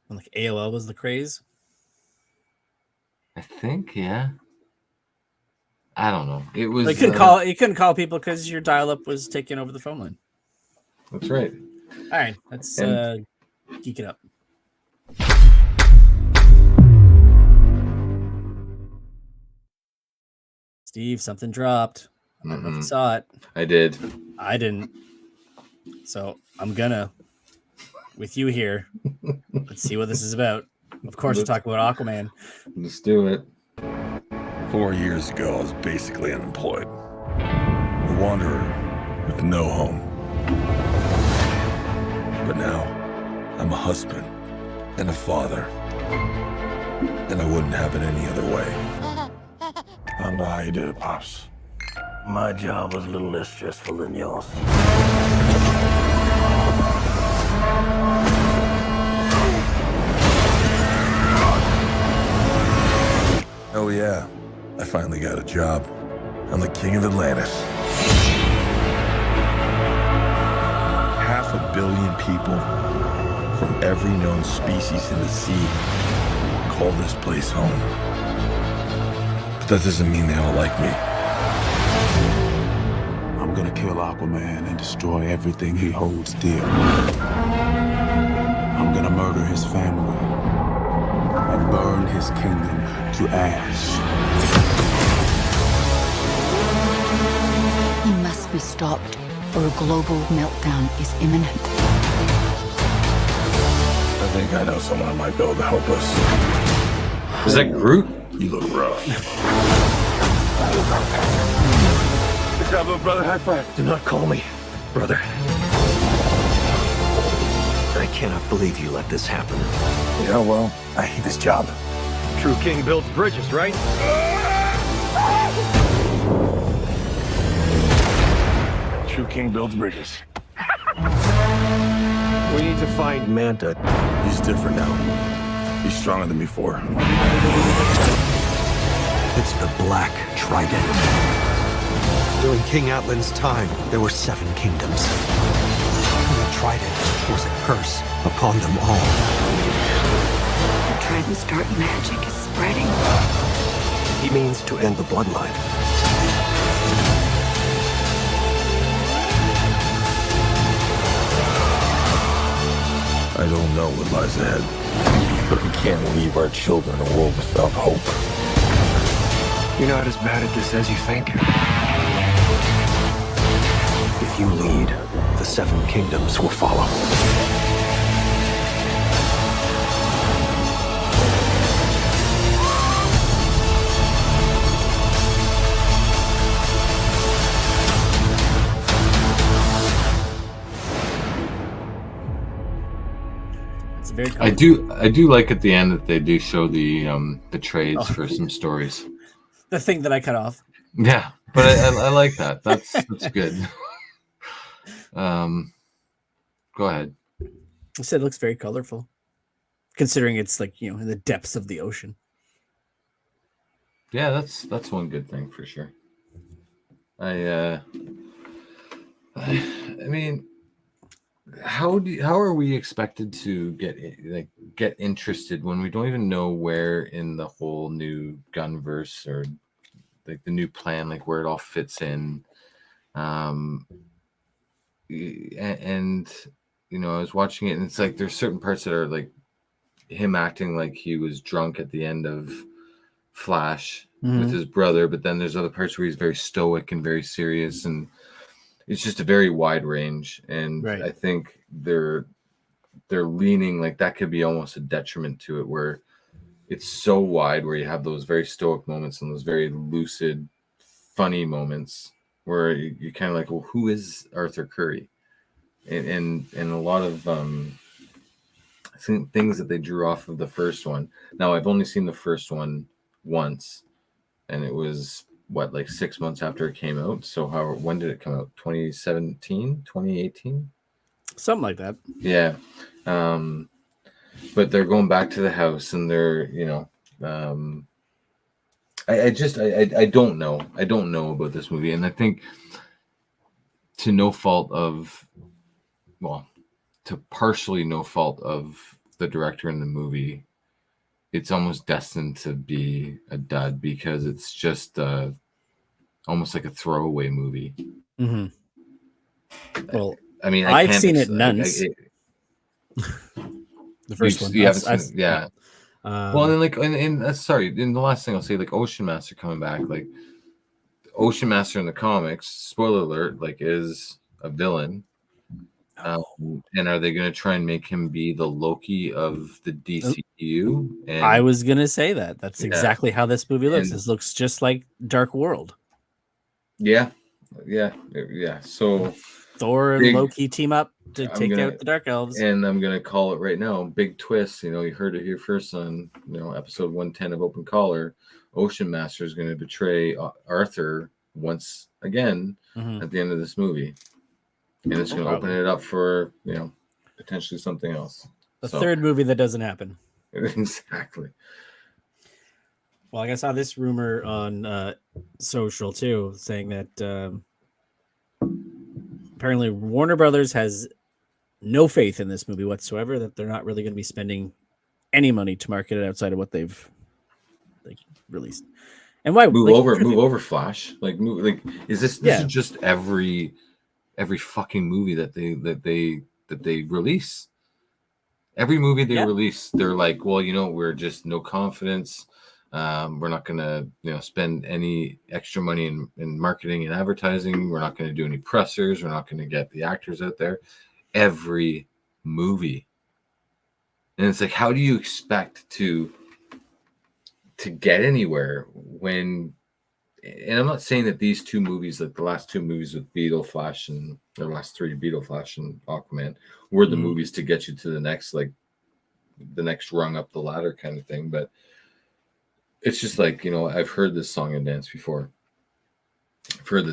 When like AOL was the craze? I think, yeah. I don't know. It was. You couldn't call people because your dial-up was taking over the phone line. That's right. All right, let's geek it up. Steve, something dropped. I don't know if you saw it. I did. I didn't. So I'm gonna, with you here, let's see what this is about. Of course, we're talking about Aquaman. Let's do it. 4 years ago, I was basically unemployed. A wanderer with no home. But now, I'm a husband and a father. And I wouldn't have it any other way. I don't know how you did it, Pops. My job was a little less stressful than yours. Oh yeah, I finally got a job. I'm the king of Atlantis. 500 million people from every known species in the sea call this place home. But that doesn't mean they all like me. I'm gonna kill Aquaman and destroy everything he holds dear. I'm gonna murder his family and burn his kingdom to ash. He must be stopped, or a global meltdown is imminent. I think I know someone who might be able to help us. Is that Groot? You look rough. Good job, little brother. High five. Do not call me brother. I cannot believe you let this happen. Yeah, well, I hate this job. True king builds bridges, right? True king builds bridges. We need to find Manta. He's different now. He's stronger than before. It's the Black Trident. During King Atlan's time, there were 7 kingdoms. And the Trident was a curse upon them all. The Trident's dark magic is spreading. He means to end the bloodline. I don't know what lies ahead, but we can't leave our children in a world without hope. You're not as bad at this as you think. If you lead, the 7 kingdoms will follow. It's very I do like at the end that they do show the trades for some stories. the thing that I cut off. Yeah, but I like that. That's good. Go ahead. I said it looks very colorful, considering it's like, you know, in the depths of the ocean. Yeah, that's one good thing for sure. I mean, how are we expected to get interested when we don't even know where in the whole new gunverse or like the new plan, like where it all fits in? And you know, I was watching it and it's like there's certain parts that are like him acting like he was drunk at the end of Flash with his brother, but then there's other parts where he's very stoic and very serious, and it's just a very wide range. And Right. I think they're leaning like that could be almost a detriment to it, where it's so wide, where you have those very stoic moments and those very lucid, funny moments where you kind of like, well, who is Arthur Curry? And a lot of things that they drew off of the first one. Now I've only seen the first one once, and it was like 6 months after it came out. So when did it come out? 2017, 2018? Something like that. Yeah. But they're going back to the house and they're, you know, I don't know. I don't know about this movie. And I think to partially no fault of the director in the movie, it's almost destined to be a dud because it's just almost like a throwaway movie. Mm-hmm. Well, I mean, I've seen it Nuns. The first one. You haven't seen it, yeah. Well, and like, and sorry, and the last thing I'll say, like Ocean Master coming back, like Ocean Master in the comics, spoiler alert, like is a villain. And are they going to try and make him be the Loki of the DCEU? And I was going to say that. That's exactly how this movie looks. And- This looks just like Dark World. Yeah. So Thor and Big- Loki team up to I'm take gonna- out the Dark Elves. and I'm going to call it right now. Big twist. You know, you heard it here first on, you know, episode 110 of Open Collar. Ocean Master is going to betray Arthur once again at the end of this movie. And it's going to open it up for, you know, potentially something else. The third movie that doesn't happen. Exactly. Well, I saw this rumor on social too, saying that apparently Warner Brothers has no faith in this movie whatsoever, that they're not really going to be spending any money to market it outside of what they've released. And why move over, Flash. Like, is this Yeah. is just every fucking movie that they release. Every movie they release, they're like, well, we're just no confidence. We're not gonna, spend any extra money in marketing and advertising. We're not gonna do any pressers. We're not gonna get the actors out there. Every movie, and it's like, how do you expect to get anywhere when? And I'm not saying that these two movies, like the last two movies with Beetle, Flash, and the last three, Beetle, Flash, and Aquaman, were the movies to get you to the next rung up the ladder kind of thing. But it's just like, I've heard this song and dance before. Where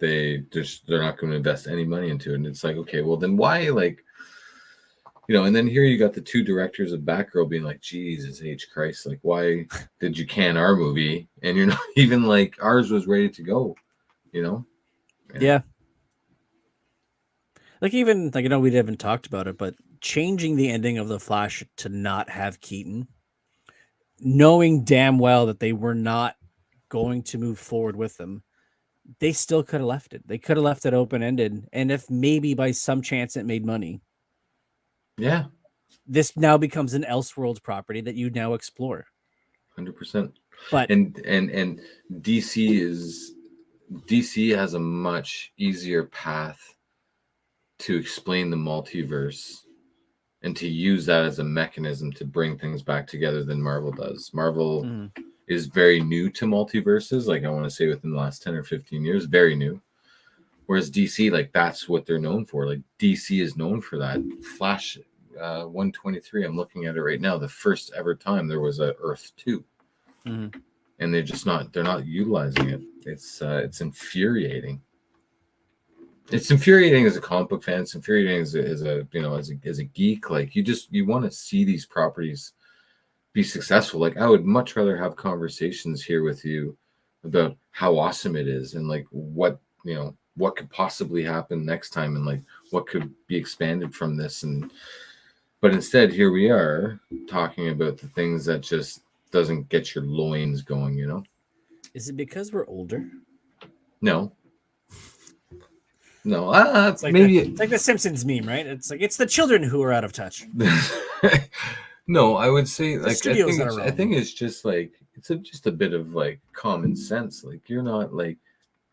they're not going to invest any money into it. And it's like, okay, well then why, and then here you got the two directors of Batgirl being like, Jesus H. Christ, like, why did you can our movie? And you're not even like, ours was ready to go, Yeah. Like, even, like, I know we haven't talked about it, but changing the ending of The Flash to not have Keaton, knowing damn well that they were not going to move forward with them, they still could have left it. They could have left it open-ended. And if maybe by some chance it made money. Yeah. This now becomes an Elseworlds property that you now explore. 100%. But and DC has a much easier path to explain the multiverse and to use that as a mechanism to bring things back together than Marvel does. Marvel is very new to multiverses, like I want to say within the last 10 or 15 years, very new. Whereas DC, like, that's what they're known for. Like, DC is known for that. Flash 123, I'm looking at it right now, the first ever time there was a Earth 2. And they're not utilizing it. It's infuriating. It's infuriating as a comic book fan. It's infuriating as a geek. Like, you want to see these properties be successful. Like, I would much rather have conversations here with you about how awesome it is and like what could possibly happen next time and like what could be expanded from this. But instead, here we are talking about the things that just doesn't get your loins going, Is it because we're older? No. It's like maybe it's like the Simpsons meme, right? It's like it's the children who are out of touch. No, I would say, The like, studios that are I wrong. think it's just like just a bit of like common sense. Like, you're not like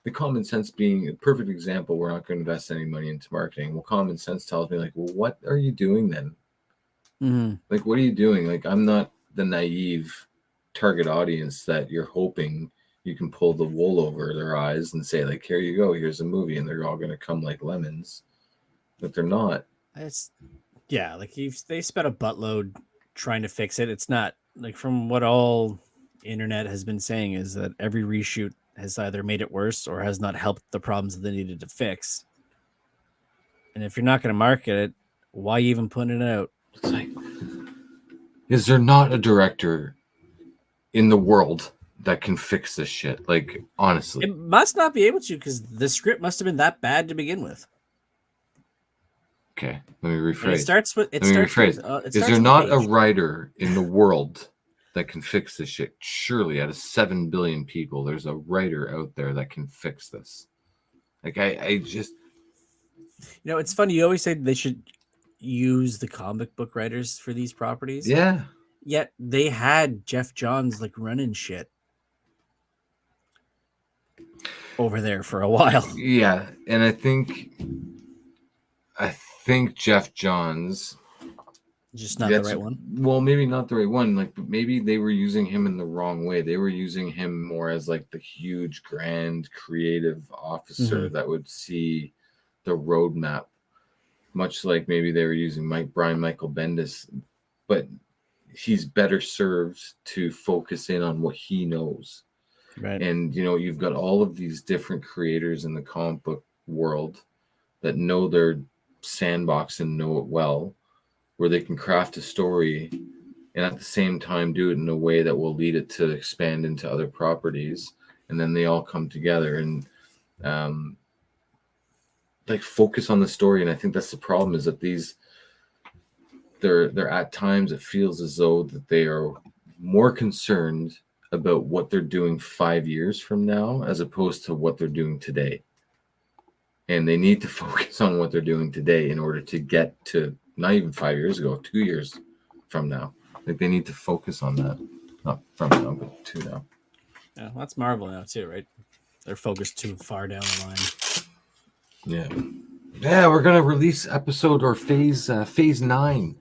the common sense being a perfect example. We're not going to invest any money into marketing. Well, common sense tells me, like, well, what are you doing then? Like, what are you doing? Like, I'm not the naive target audience that you're hoping you can pull the wool over their eyes and say, like, here you go, here's a movie, and they're all going to come like lemons. But they're not. Like, they spent a buttload trying to fix it. It's not, like, from what all internet has been saying, is that every reshoot has either made it worse or has not helped the problems that they needed to fix. And if you're not going to market it, why even put it out? It's like, is there not a director in the world that can fix this shit? Like, honestly, It must not be able to, because the script must have been that bad to begin with. okay, let me rephrase. And it starts with. Is there not a writer in the world that can fix this shit? Surely, out of 7 billion people, there's a writer out there that can fix this. Like, I just, it's funny. You always say they should use the comic book writers for these properties. yeah. Yet they had Jeff Johns like running shit over there for a while. Yeah, and I think Jeff Johns, just not the right one. Well, maybe not the right one. Like, but maybe they were using him in the wrong way. They were using him more as like the huge, grand, creative officer that would see the roadmap, much like maybe they were using Brian Michael Bendis, but he's better served to focus in on what he knows. Right. And, you've got all of these different creators in the comic book world that know their sandbox and know it well, where they can craft a story and at the same time do it in a way that will lead it to expand into other properties. And then they all come together and like focus on the story. And I think that's the problem, is that they're at times it feels as though that they are more concerned about what they're doing 5 years from now as opposed to what they're doing today. And they need to focus on what they're doing today in order to get to not even 5 years ago, 2 years from now. Like they need to focus on that. Not from now, but to now. Yeah, well, that's Marvel now too, right? They're focused too far down the line. Yeah. Yeah, we're gonna release episode or phase 9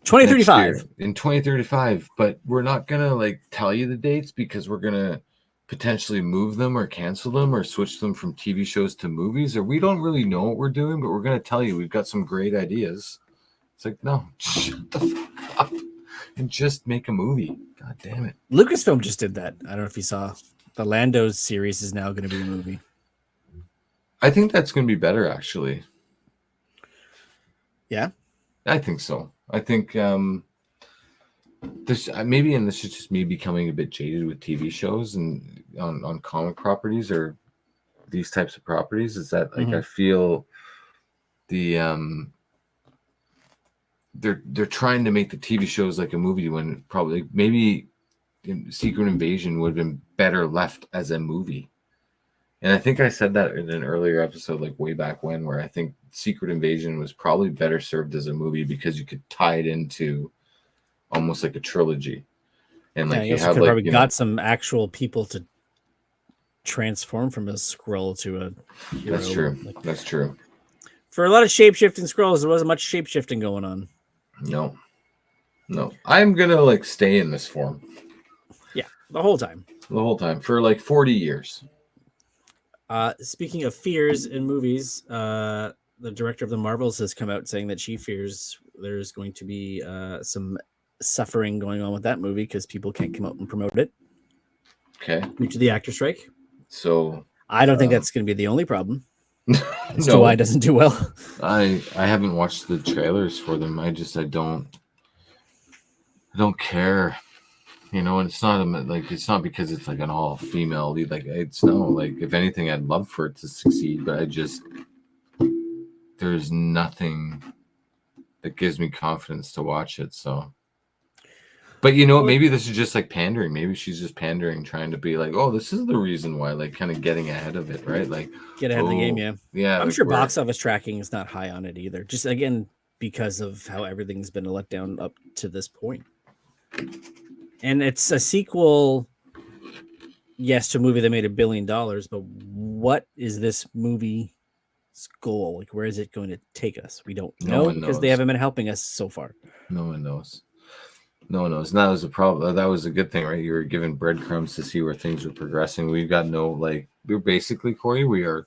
2035 in 2035, but we're not gonna like tell you the dates because we're gonna potentially move them or cancel them or switch them from TV shows to movies, or we don't really know what we're doing, but we're gonna tell you we've got some great ideas. It's like, no, shut the fuck up and just make a movie. God damn it. Lucasfilm just did that. I don't know if you saw. The Lando series is now going to be a movie. I think that's going to be better, actually. Yeah? I think so. I think this maybe, and this is just me becoming a bit jaded with TV shows and on comic properties or these types of properties, is that like I feel the they're trying to make the TV shows like a movie when probably maybe Secret Invasion would have been better left as a movie. And I think I said that in an earlier episode, like way back when, where I think Secret Invasion was probably better served as a movie because you could tie it into almost like a trilogy. And like you you have could like probably got some actual people to transform from a Skrull to a hero. That's true. Like, that's true. For a lot of shape-shifting Skrulls, there wasn't much shape-shifting going on. No. I'm gonna like stay in this form. Yeah, the whole time. The whole time for like 40 years. Speaking of fears in movies, the director of the Marvels has come out saying that she fears there's going to be some suffering going on with that movie because people can't come out and promote it. Okay. Due to the actor strike. So I don't think that's going to be the only problem. As to why it doesn't do well. I haven't watched the trailers for them. I don't care. You know, and it's not because it's like an all female lead. Like it's no, like if anything, I'd love for it to succeed, but there's nothing that gives me confidence to watch it. So, but you know, maybe this is just like pandering. Maybe she's just pandering, trying to be like, oh, this is the reason why, like kind of getting ahead of it, right? Like get ahead of the game, yeah. Yeah. I'm like sure box office tracking is not high on it either. Just again, because of how everything's been let down up to this point. And it's a sequel, yes, to a movie that made $1 billion, but what is this movie's goal? Like, where is it going to take us? We don't know because they haven't been helping us so far. No one knows. No one knows. And that was a problem. That was a good thing, right? You were given breadcrumbs to see where things were progressing. We've got we're basically, Corey, we are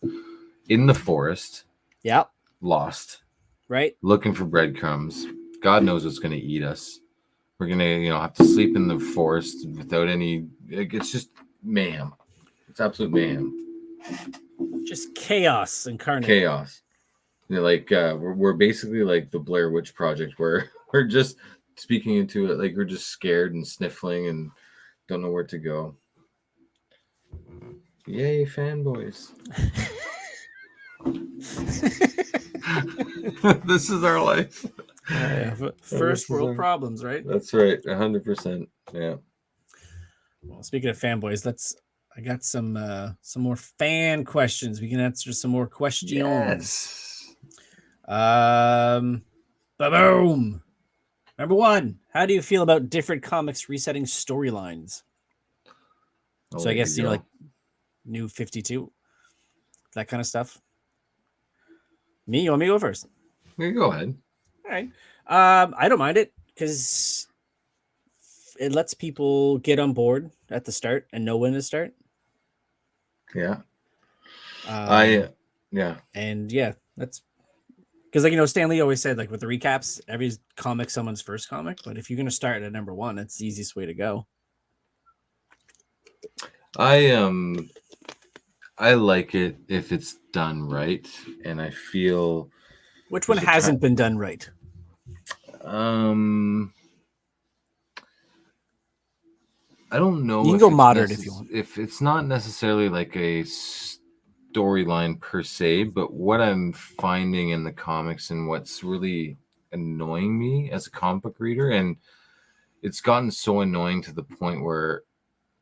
in the forest. Yeah. Lost. Right. Looking for breadcrumbs. God knows what's going to eat us. We're going to, have to sleep in the forest without any, it's just mayhem. It's absolute mayhem. Just chaos incarnate. Chaos. We're basically like the Blair Witch Project, where we're just speaking into it. Like we're just scared and sniffling and don't know where to go. Yay, fanboys. This is our life. First world problems, right? That's right. 100%. Yeah. Well, speaking of fanboys, I got some more fan questions. We can answer some more questions. Yes. Boom. Number 1, how do you feel about different comics resetting storylines? So I guess like New 52, that kind of stuff. You want me to go first? You go ahead. All right. I don't mind it because it lets people get on board at the start and know when to start. Yeah. And yeah, that's because Stan Lee always said with the recaps, every comic someone's first comic, but if you're gonna start at number 1, it's the easiest way to go. I like it if it's done right, and I feel which one hasn't been done right. I don't know. You can go moderate if you want. If it's not necessarily like a storyline per se, but what I'm finding in the comics and what's really annoying me as a comic book reader, and it's gotten so annoying to the point where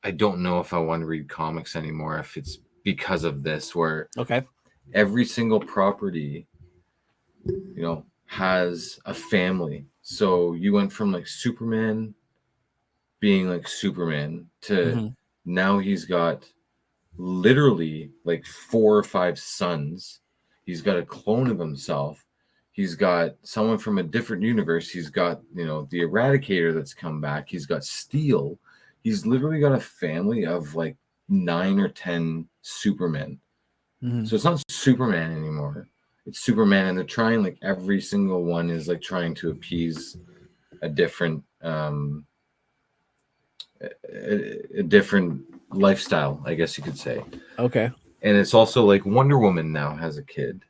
I don't know if I want to read comics anymore if it's because of this, where Okay. every single property, has a family. So you went from like Superman being like Superman to now he's got literally like 4 or 5 sons. He's got a clone of himself. He's got someone from a different universe. He's got, the Eradicator that's come back. He's got Steel. He's literally got a family of like 9 or 10 Supermen. So it's not Superman anymore. It's Superman, and they're trying, like, every single one is like trying to appease a different a different lifestyle, I guess you could say. Okay. And it's also like Wonder Woman now has a kid.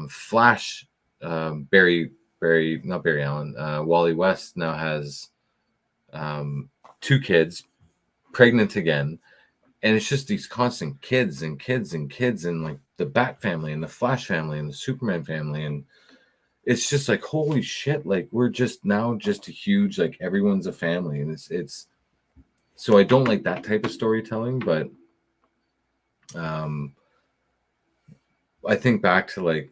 Flash, not Barry Allen, Wally West now has 2 kids, pregnant again. And it's just these constant kids and kids and kids, and like the Bat family and the Flash family and the Superman family. And it's just like, holy shit, like we're just now just a huge, like everyone's a family. And it's so I don't like that type of storytelling, but I think back to like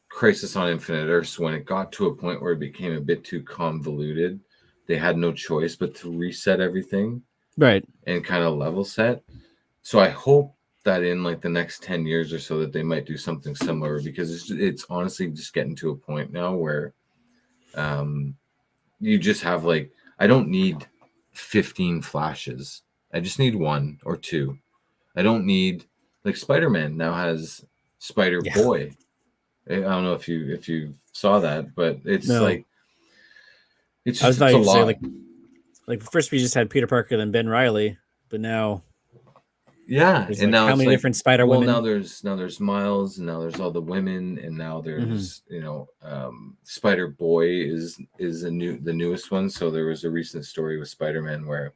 Crisis on Infinite Earths, when it got to a point where it became a bit too convoluted. They had no choice but to reset everything. Right. And kind of level set. So I hope that in like the next 10 years or so that they might do something similar, because it's honestly just getting to a point now where you just have like, I don't need 15 Flashes. I just need 1 or 2. I don't need, like, Spider-Man now has Spider-Boy. I don't know if you saw that, but it's like, it's just it's a lot. Like first we just had Peter Parker, then Ben Reilly, but now and like now how many different Spider Women? Well, now there's Miles, and now there's all the women, and now there's Spider Boy is the newest one. So there was a recent story with Spider-Man where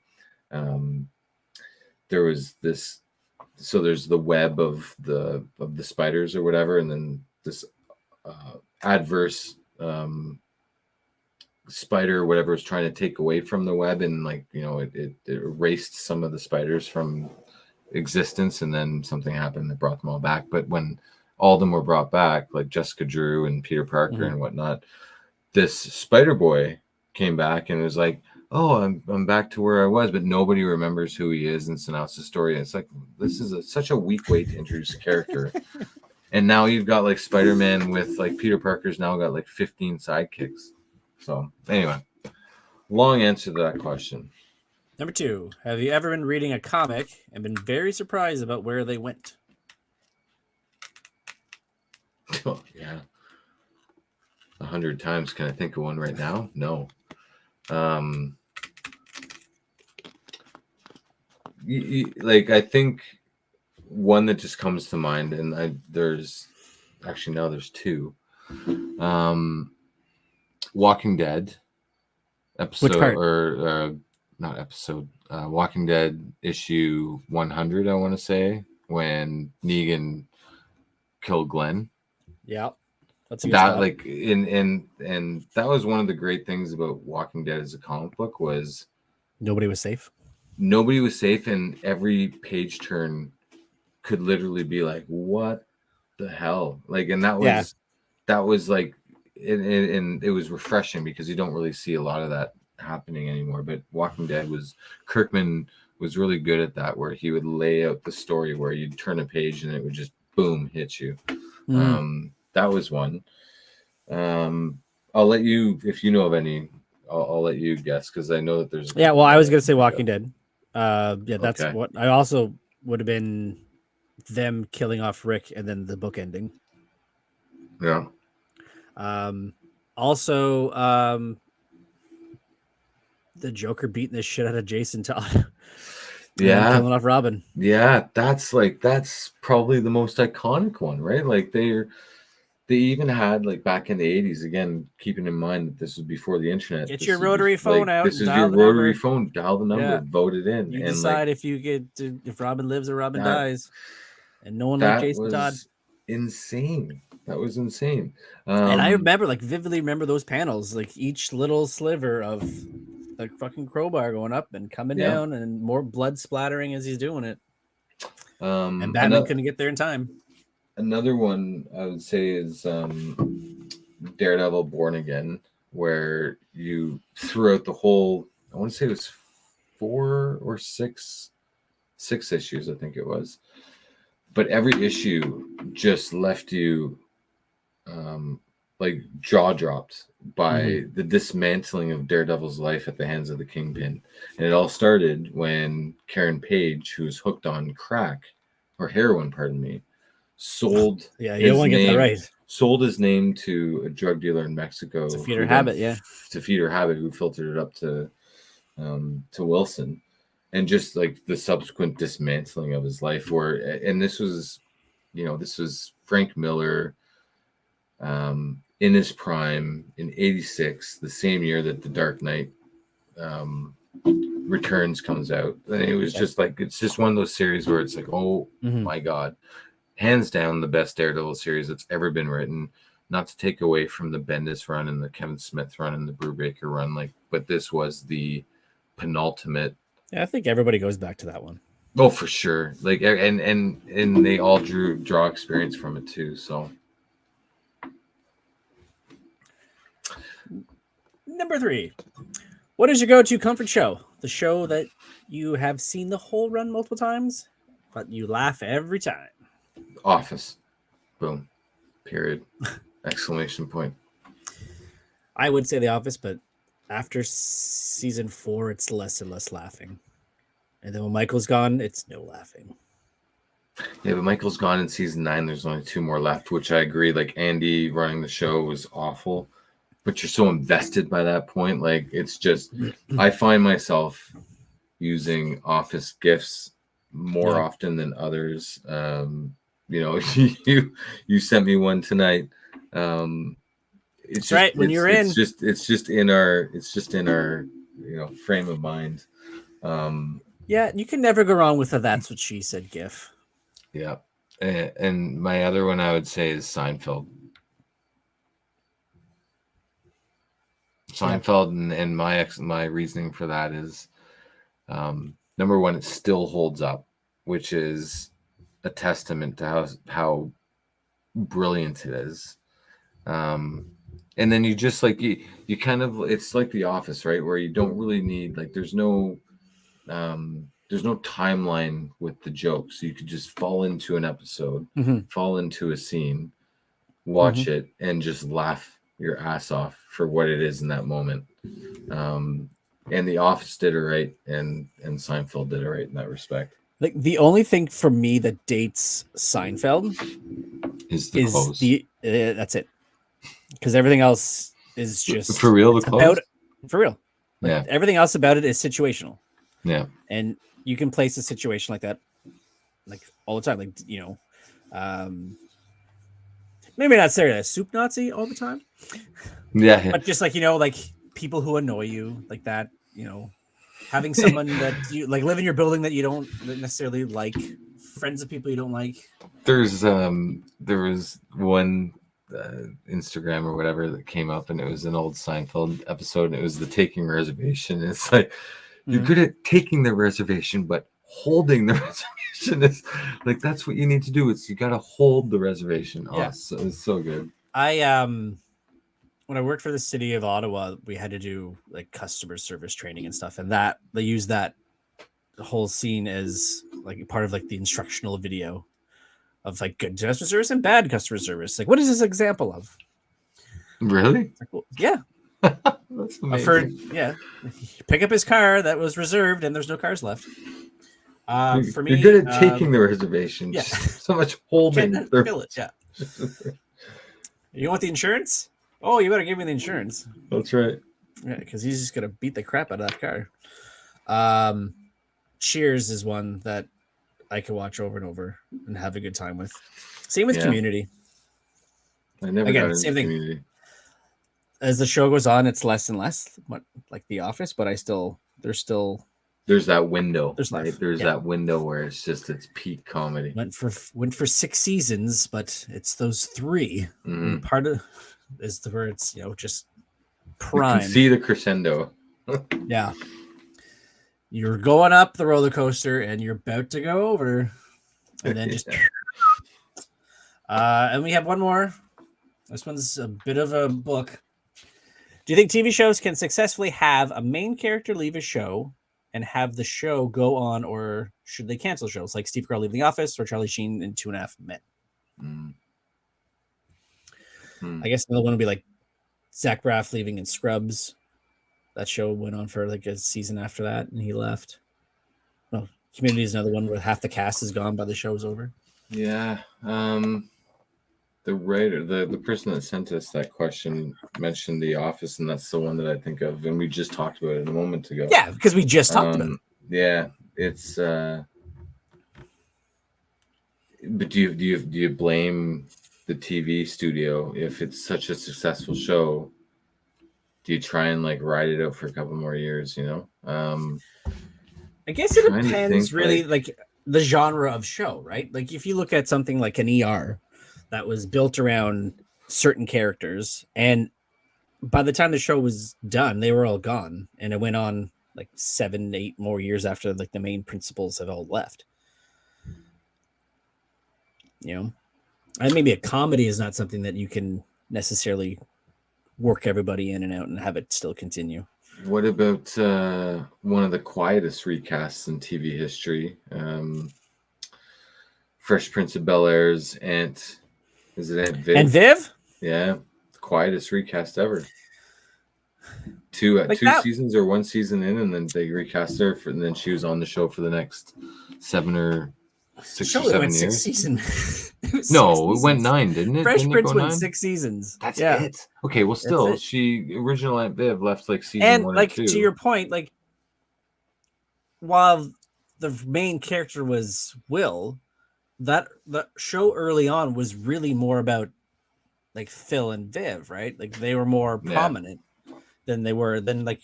there was this. So there's the web of the spiders or whatever, and then this adverse spider or whatever was trying to take away from the web, and like it erased some of the spiders from existence, and then something happened that brought them all back. But when all of them were brought back, like Jessica Drew and Peter Parker and whatnot, this Spider Boy came back and was like, oh, I'm back to where I was, but nobody remembers who he is, and so now it's the story. And it's like, this is such a weak way to introduce a character. And now you've got like Spider-Man with like Peter Parker's now got like 15 sidekicks. So anyway, long answer to that question. Number 2, have you ever been reading a comic and been very surprised about where they went? Oh, yeah. 100 times. Can I think of one right now? No. Like, I think one that just comes to mind, and there's 2. Walking Dead episode, or not episode, Walking Dead issue 100, I want to say, when Negan killed Glenn. Yeah, that's that like and that was one of the great things about Walking Dead as a comic book, was nobody was safe, and every page turn could literally be like, what the hell, like, and that was like, and it was refreshing because you don't really see a lot of that happening anymore. But Walking Dead Kirkman was really good at that, where he would lay out the story where you'd turn a page and it would just boom hit you. That was one. I'll let you, if you know of any, I'll let you guess, because I know that there's well, I was gonna say Walking Dead. That's okay. What I also would have been, them killing off Rick and then the book ending. Yeah. Also, the Joker beating the shit out of Jason Todd. Yeah, killing off Robin. Yeah, that's probably the most iconic one, right? Like they even had, like, back in the 80s, again, keeping in mind that this was before the internet. Get your rotary phone out. This is your rotary phone. Dial the number. Vote it in. You decide if Robin lives or Robin dies. And no one liked Jason Todd. Insane. That was insane. And I remember, vividly remember those panels, like each little sliver of the fucking crowbar going up and coming Yeah. down, and more blood splattering as he's doing it. And And Batman couldn't get there in time. another one I would say is Daredevil Born Again, where you throughout the whole, I want to say it was 4 or 6 issues, I think it was, but every issue just left you like jaw dropped by the dismantling of Daredevil's life at the hands of the Kingpin. And it all started when Karen Page, who's hooked on crack or heroin, pardon me, sold Yeah, you only get that right. Sold his name to a drug dealer in Mexico To feed her habit, to feed her habit, who filtered it up to Wilson. And just like the subsequent dismantling of his life, and this was Frank Miller in his prime in '86, the same year that The Dark Knight Returns comes out. And it was just like, it's just one of those series where it's like, oh my God, hands down the best Daredevil series that's ever been written. Not to take away from the Bendis run and the Kevin Smith run and the Brubaker run, but this was the penultimate. Yeah, I think everybody goes back to that one. Oh, for sure. Like, and they all draw experience from it too. So number 3, what is your go-to comfort show? The show that you have seen the whole run multiple times, but you laugh every time. Office. Boom. Period. Exclamation point. I would say The Office, but after season 4, it's less and less laughing. And then when Michael's gone, it's no laughing. Yeah, but Michael's gone in season 9. There's only 2 more left, which I agree. Like, Andy running the show was awful, but you're so invested by that point. Like, it's just, I find myself using Office GIFs more often than others. You sent me one tonight. It's right when you're in. It's just in our frame of mind. Yeah, you can never go wrong with a "That's What She Said" GIF. Yeah, and my other one I would say is Seinfeld. Seinfeld, and my reasoning for that is, number one, it still holds up, which is a testament to how brilliant it is. And then you just like you kind of, it's like The Office, right? Where you don't really need, like, there's no timeline with the jokes. You could just fall into an episode, fall into a scene, watch it, and just laugh your ass off for what it is in that moment. And The Office did it right, and Seinfeld did it right in that respect. Like, the only thing for me that dates Seinfeld is the close. That's it. Because everything else is just for real. The close, for real. Like, yeah. Everything else about it is situational. Yeah. And you can place a situation like that, like, all the time. Like, maybe not say a soup Nazi all the time. Yeah. But just like, like people who annoy you like that, having someone that you like live in your building that you don't necessarily like, friends of people you don't like. There was one Instagram or whatever that came up, and it was an old Seinfeld episode, and it was the taking reservation. It's like, you're good at taking the reservation, but holding the reservation is like, that's what you need to do. It's, you got to hold the reservation. Yeah. So it's so good. When I worked for the city of Ottawa, we had to do like customer service training and stuff, and that they use that whole scene as like part of like the instructional video of like good customer service and bad customer service. Like, what is this example of? Really? Like, well, yeah. That's amazing. I've heard, yeah. Pick up his car that was reserved and there's no cars left. For me, you're good at taking the reservation. Yeah. So much holding. Yeah. You want the insurance? Oh, you better give me the insurance. That's right. Yeah, because he's just gonna beat the crap out of that car. Cheers is one that I could watch over and over and have a good time with. Same with Community. I never got into same thing. Community. As the show goes on, it's less and less like The Office, but there's that window. There's that window where it's peak comedy. Went for 6 seasons, but it's those 3. Part of is where it's just prime. You can see the crescendo. Yeah. You're going up the roller coaster and you're about to go over. And then just and we have one more. This one's a bit of a book. Do you think TV shows can successfully have a main character leave a show and have the show go on, or should they cancel shows like Steve Carell leaving The Office or Charlie Sheen in 2.5 Men? I guess another one would be like Zach Braff leaving in Scrubs. That show went on for like a season after that, and he left. Well, Community is another one where half the cast is gone by the show's over. Yeah. The writer, the person that sent us that question mentioned The Office, and that's the one that I think of, and we just talked about it a moment ago. Yeah, because we just talked about it. Yeah, it's. But do you blame the TV studio if it's such a successful show? Do you try and like ride it out for a couple more years? You know. I guess it depends, really, like the genre of show, right? Like if you look at something like an ER that was built around certain characters, and by the time the show was done, they were all gone, and it went on like 7-8 more years after like the main principals had all left. You know, and maybe a comedy is not something that you can necessarily work everybody in and out and have it still continue. What about one of the quietest recasts in TV history? Fresh Prince of Bel-Air's Aunt. Is it Aunt Viv? And Viv? Yeah, the quietest recast ever. Two seasons or one season in, and then they recast her, and then she was on the show for the next 7 or 6 or 7 years. 6 seasons. It went 9, didn't it? Fresh Prince went 6 seasons. That's it. Okay, well, still, original Aunt Viv left like season 1 and like 2. To your point, like while the main character was Will, that show early on was really more about like Phil and Viv, right? Like they were more prominent than they were. Then like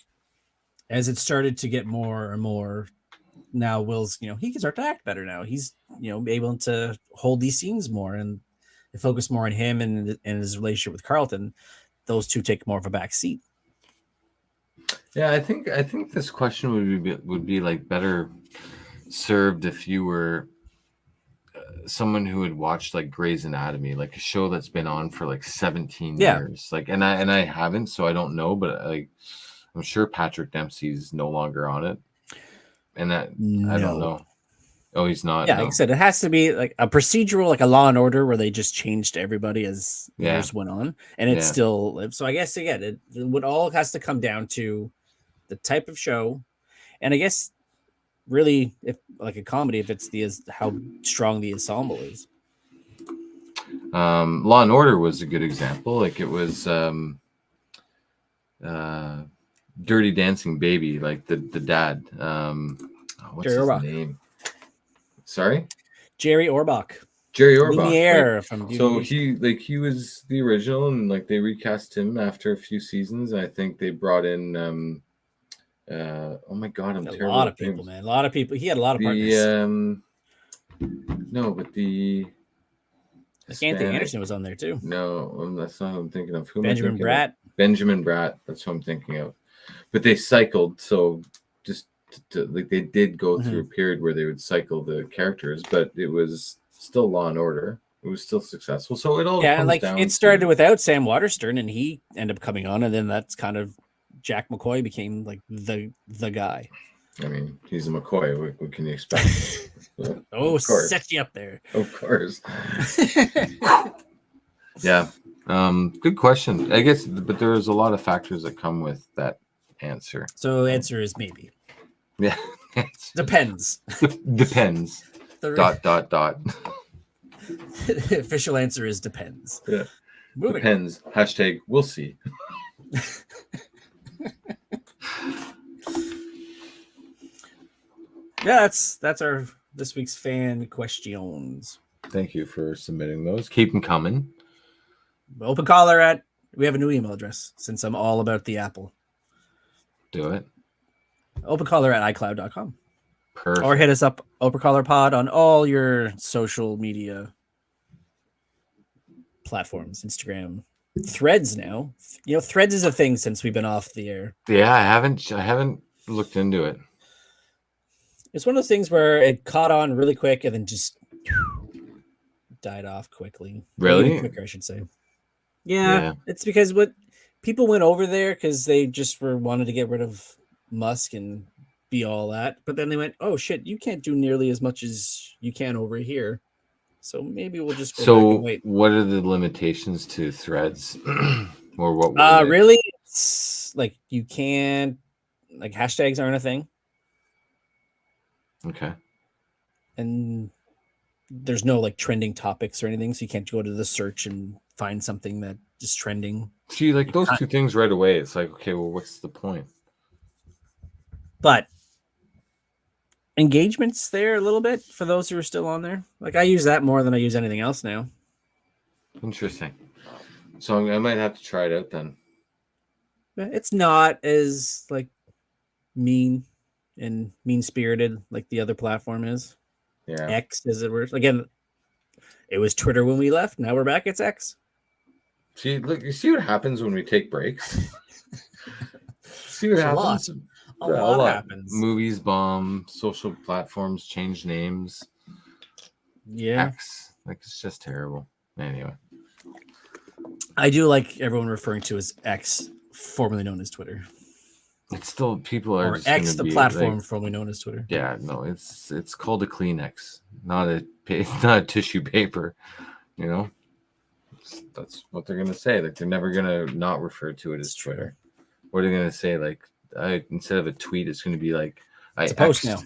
as it started to get more and more, now Will's, he can start to act better now. He's, able to hold these scenes more and focus more on him and his relationship with Carlton. Those two take more of a back seat. Yeah, I think this question would be like better served if you were someone who had watched like Grey's Anatomy, like a show that's been on for like 17 years. Like, and I haven't, so I don't know, but like I'm sure Patrick Dempsey's no longer on it. And that I don't know. Oh, he's not. Yeah, like I said, it has to be like a procedural, like a Law and Order, where they just changed everybody as years went on, and it still lives. So I guess again, it would all has to come down to the type of show, and I guess really, if like a comedy, if it's how strong the ensemble is. Law and Order was a good example. Like it was Dirty Dancing Baby, like the dad. What's Jerry his Orbach. name? Sorry, Jerry Orbach. Jerry Orbach. Lumiere from so he was the original, and like they recast him after a few seasons. And I think they brought in oh my god, I'm terrible. A lot of people, man. A lot of people. He had a lot of partners. No, but the Anthony Anderson was on there too. No, that's not who I'm thinking of. Benjamin Bratt. Benjamin Bratt. That's who I'm thinking of. But they cycled, so just like they did go through a period where they would cycle the characters, but it was still Law and Order. It was still successful. So it all like it started without Sam Waterston, and he ended up coming on, and then that's kind of Jack McCoy became like the guy. I mean, he's a McCoy. What can you expect? Set you up there. Of course. Yeah. Good question. I guess, but there's a lot of factors that come with that answer. So the answer is maybe. Yeah. Depends. Depends. Dot. The official answer is depends. Yeah. Moving. Depends. # we'll see. Yeah, that's our this week's fan questions. Thank you for submitting those. Keep them coming. Open caller we have a new email address since I'm all about the Apple. Do it. opencaller@icloud.com. Perfect. Or hit us up, OpenCallerPod, on all your social media platforms, Instagram, Threads now. You know, Threads is a thing since we've been off the air. Yeah, I haven't looked into it. It's one of those things where it caught on really quick and then just died off quickly. Really? Even quicker, I should say. Yeah, it's because what people went over there because they just wanted to get rid of Musk and be all that. But then they went, oh shit, you can't do nearly as much as you can over here. So maybe we'll just go back and wait. What are the limitations to Threads? Or what were they? Really? It's like you can't, like, hashtags aren't a thing. Okay. And there's no like trending topics or anything, so you can't go to the search and find something that is trending. See, like those two things right away, it's like, okay, well, what's the point? But engagement's there a little bit for those who are still on there. Like I use that more than I use anything else now. Interesting. So I might have to try it out then. It's not as like mean and mean-spirited like the other platform is. Yeah. X, as it were. Again, it was Twitter when we left. Now we're back. It's X. See, look, you see what happens when we take breaks? See what happens? A lot happens. Movies bomb, social platforms change names. Yeah. X. Like, it's just terrible. Anyway. I do like everyone referring to as X, formerly known as Twitter. It's still, people are Or just X, the be platform like, formerly known as Twitter. Yeah, no, it's called a Kleenex, not a tissue paper. You know, that's what they're gonna say. Like they're never gonna not refer to it as Twitter. What are they gonna say? Like, instead of a tweet, it's gonna be like it's a post now.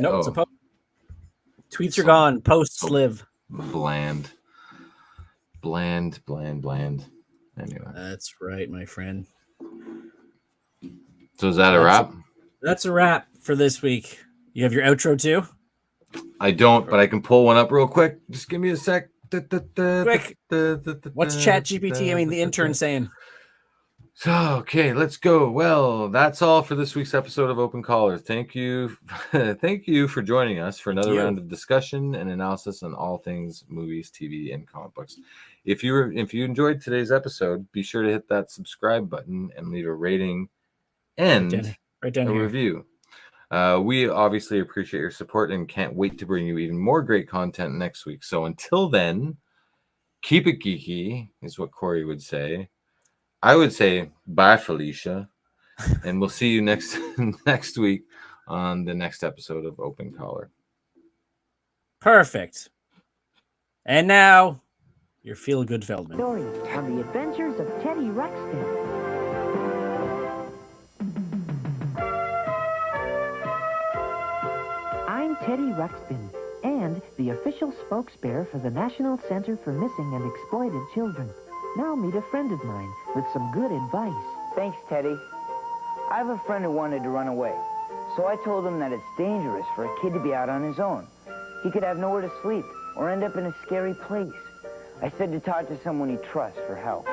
No, it's a post. Tweets are gone. Posts live. Bland. Anyway, that's right, my friend. So is that a wrap? That's a wrap for this week. You have your outro too? I don't, but I can pull one up real quick. Just give me a sec. Quick. What's ChatGPT? I mean, the intern saying. So, okay, let's go. Well, that's all for this week's episode of Open Caller. Thank you. Thank you for joining us for another round of discussion and analysis on all things movies, TV, and comic books. If you enjoyed today's episode, be sure to hit that subscribe button and leave a rating and right down a here. review. We obviously appreciate your support and can't wait to bring you even more great content next week. So until then, keep it geeky is what Cory would say. I would say bye, Felicia, and we'll see you next week on the next episode of Open Caller. Perfect. And now, your feel-good Feldman. Story on the adventures of Teddy Ruxpin. I'm Teddy Ruxpin, and the official spokesbearer for the National Center for Missing and Exploited Children. Now meet a friend of mine with some good advice. Thanks, Teddy. I have a friend who wanted to run away, so I told him that it's dangerous for a kid to be out on his own. He could have nowhere to sleep or end up in a scary place. I said to talk to someone he trusts for help.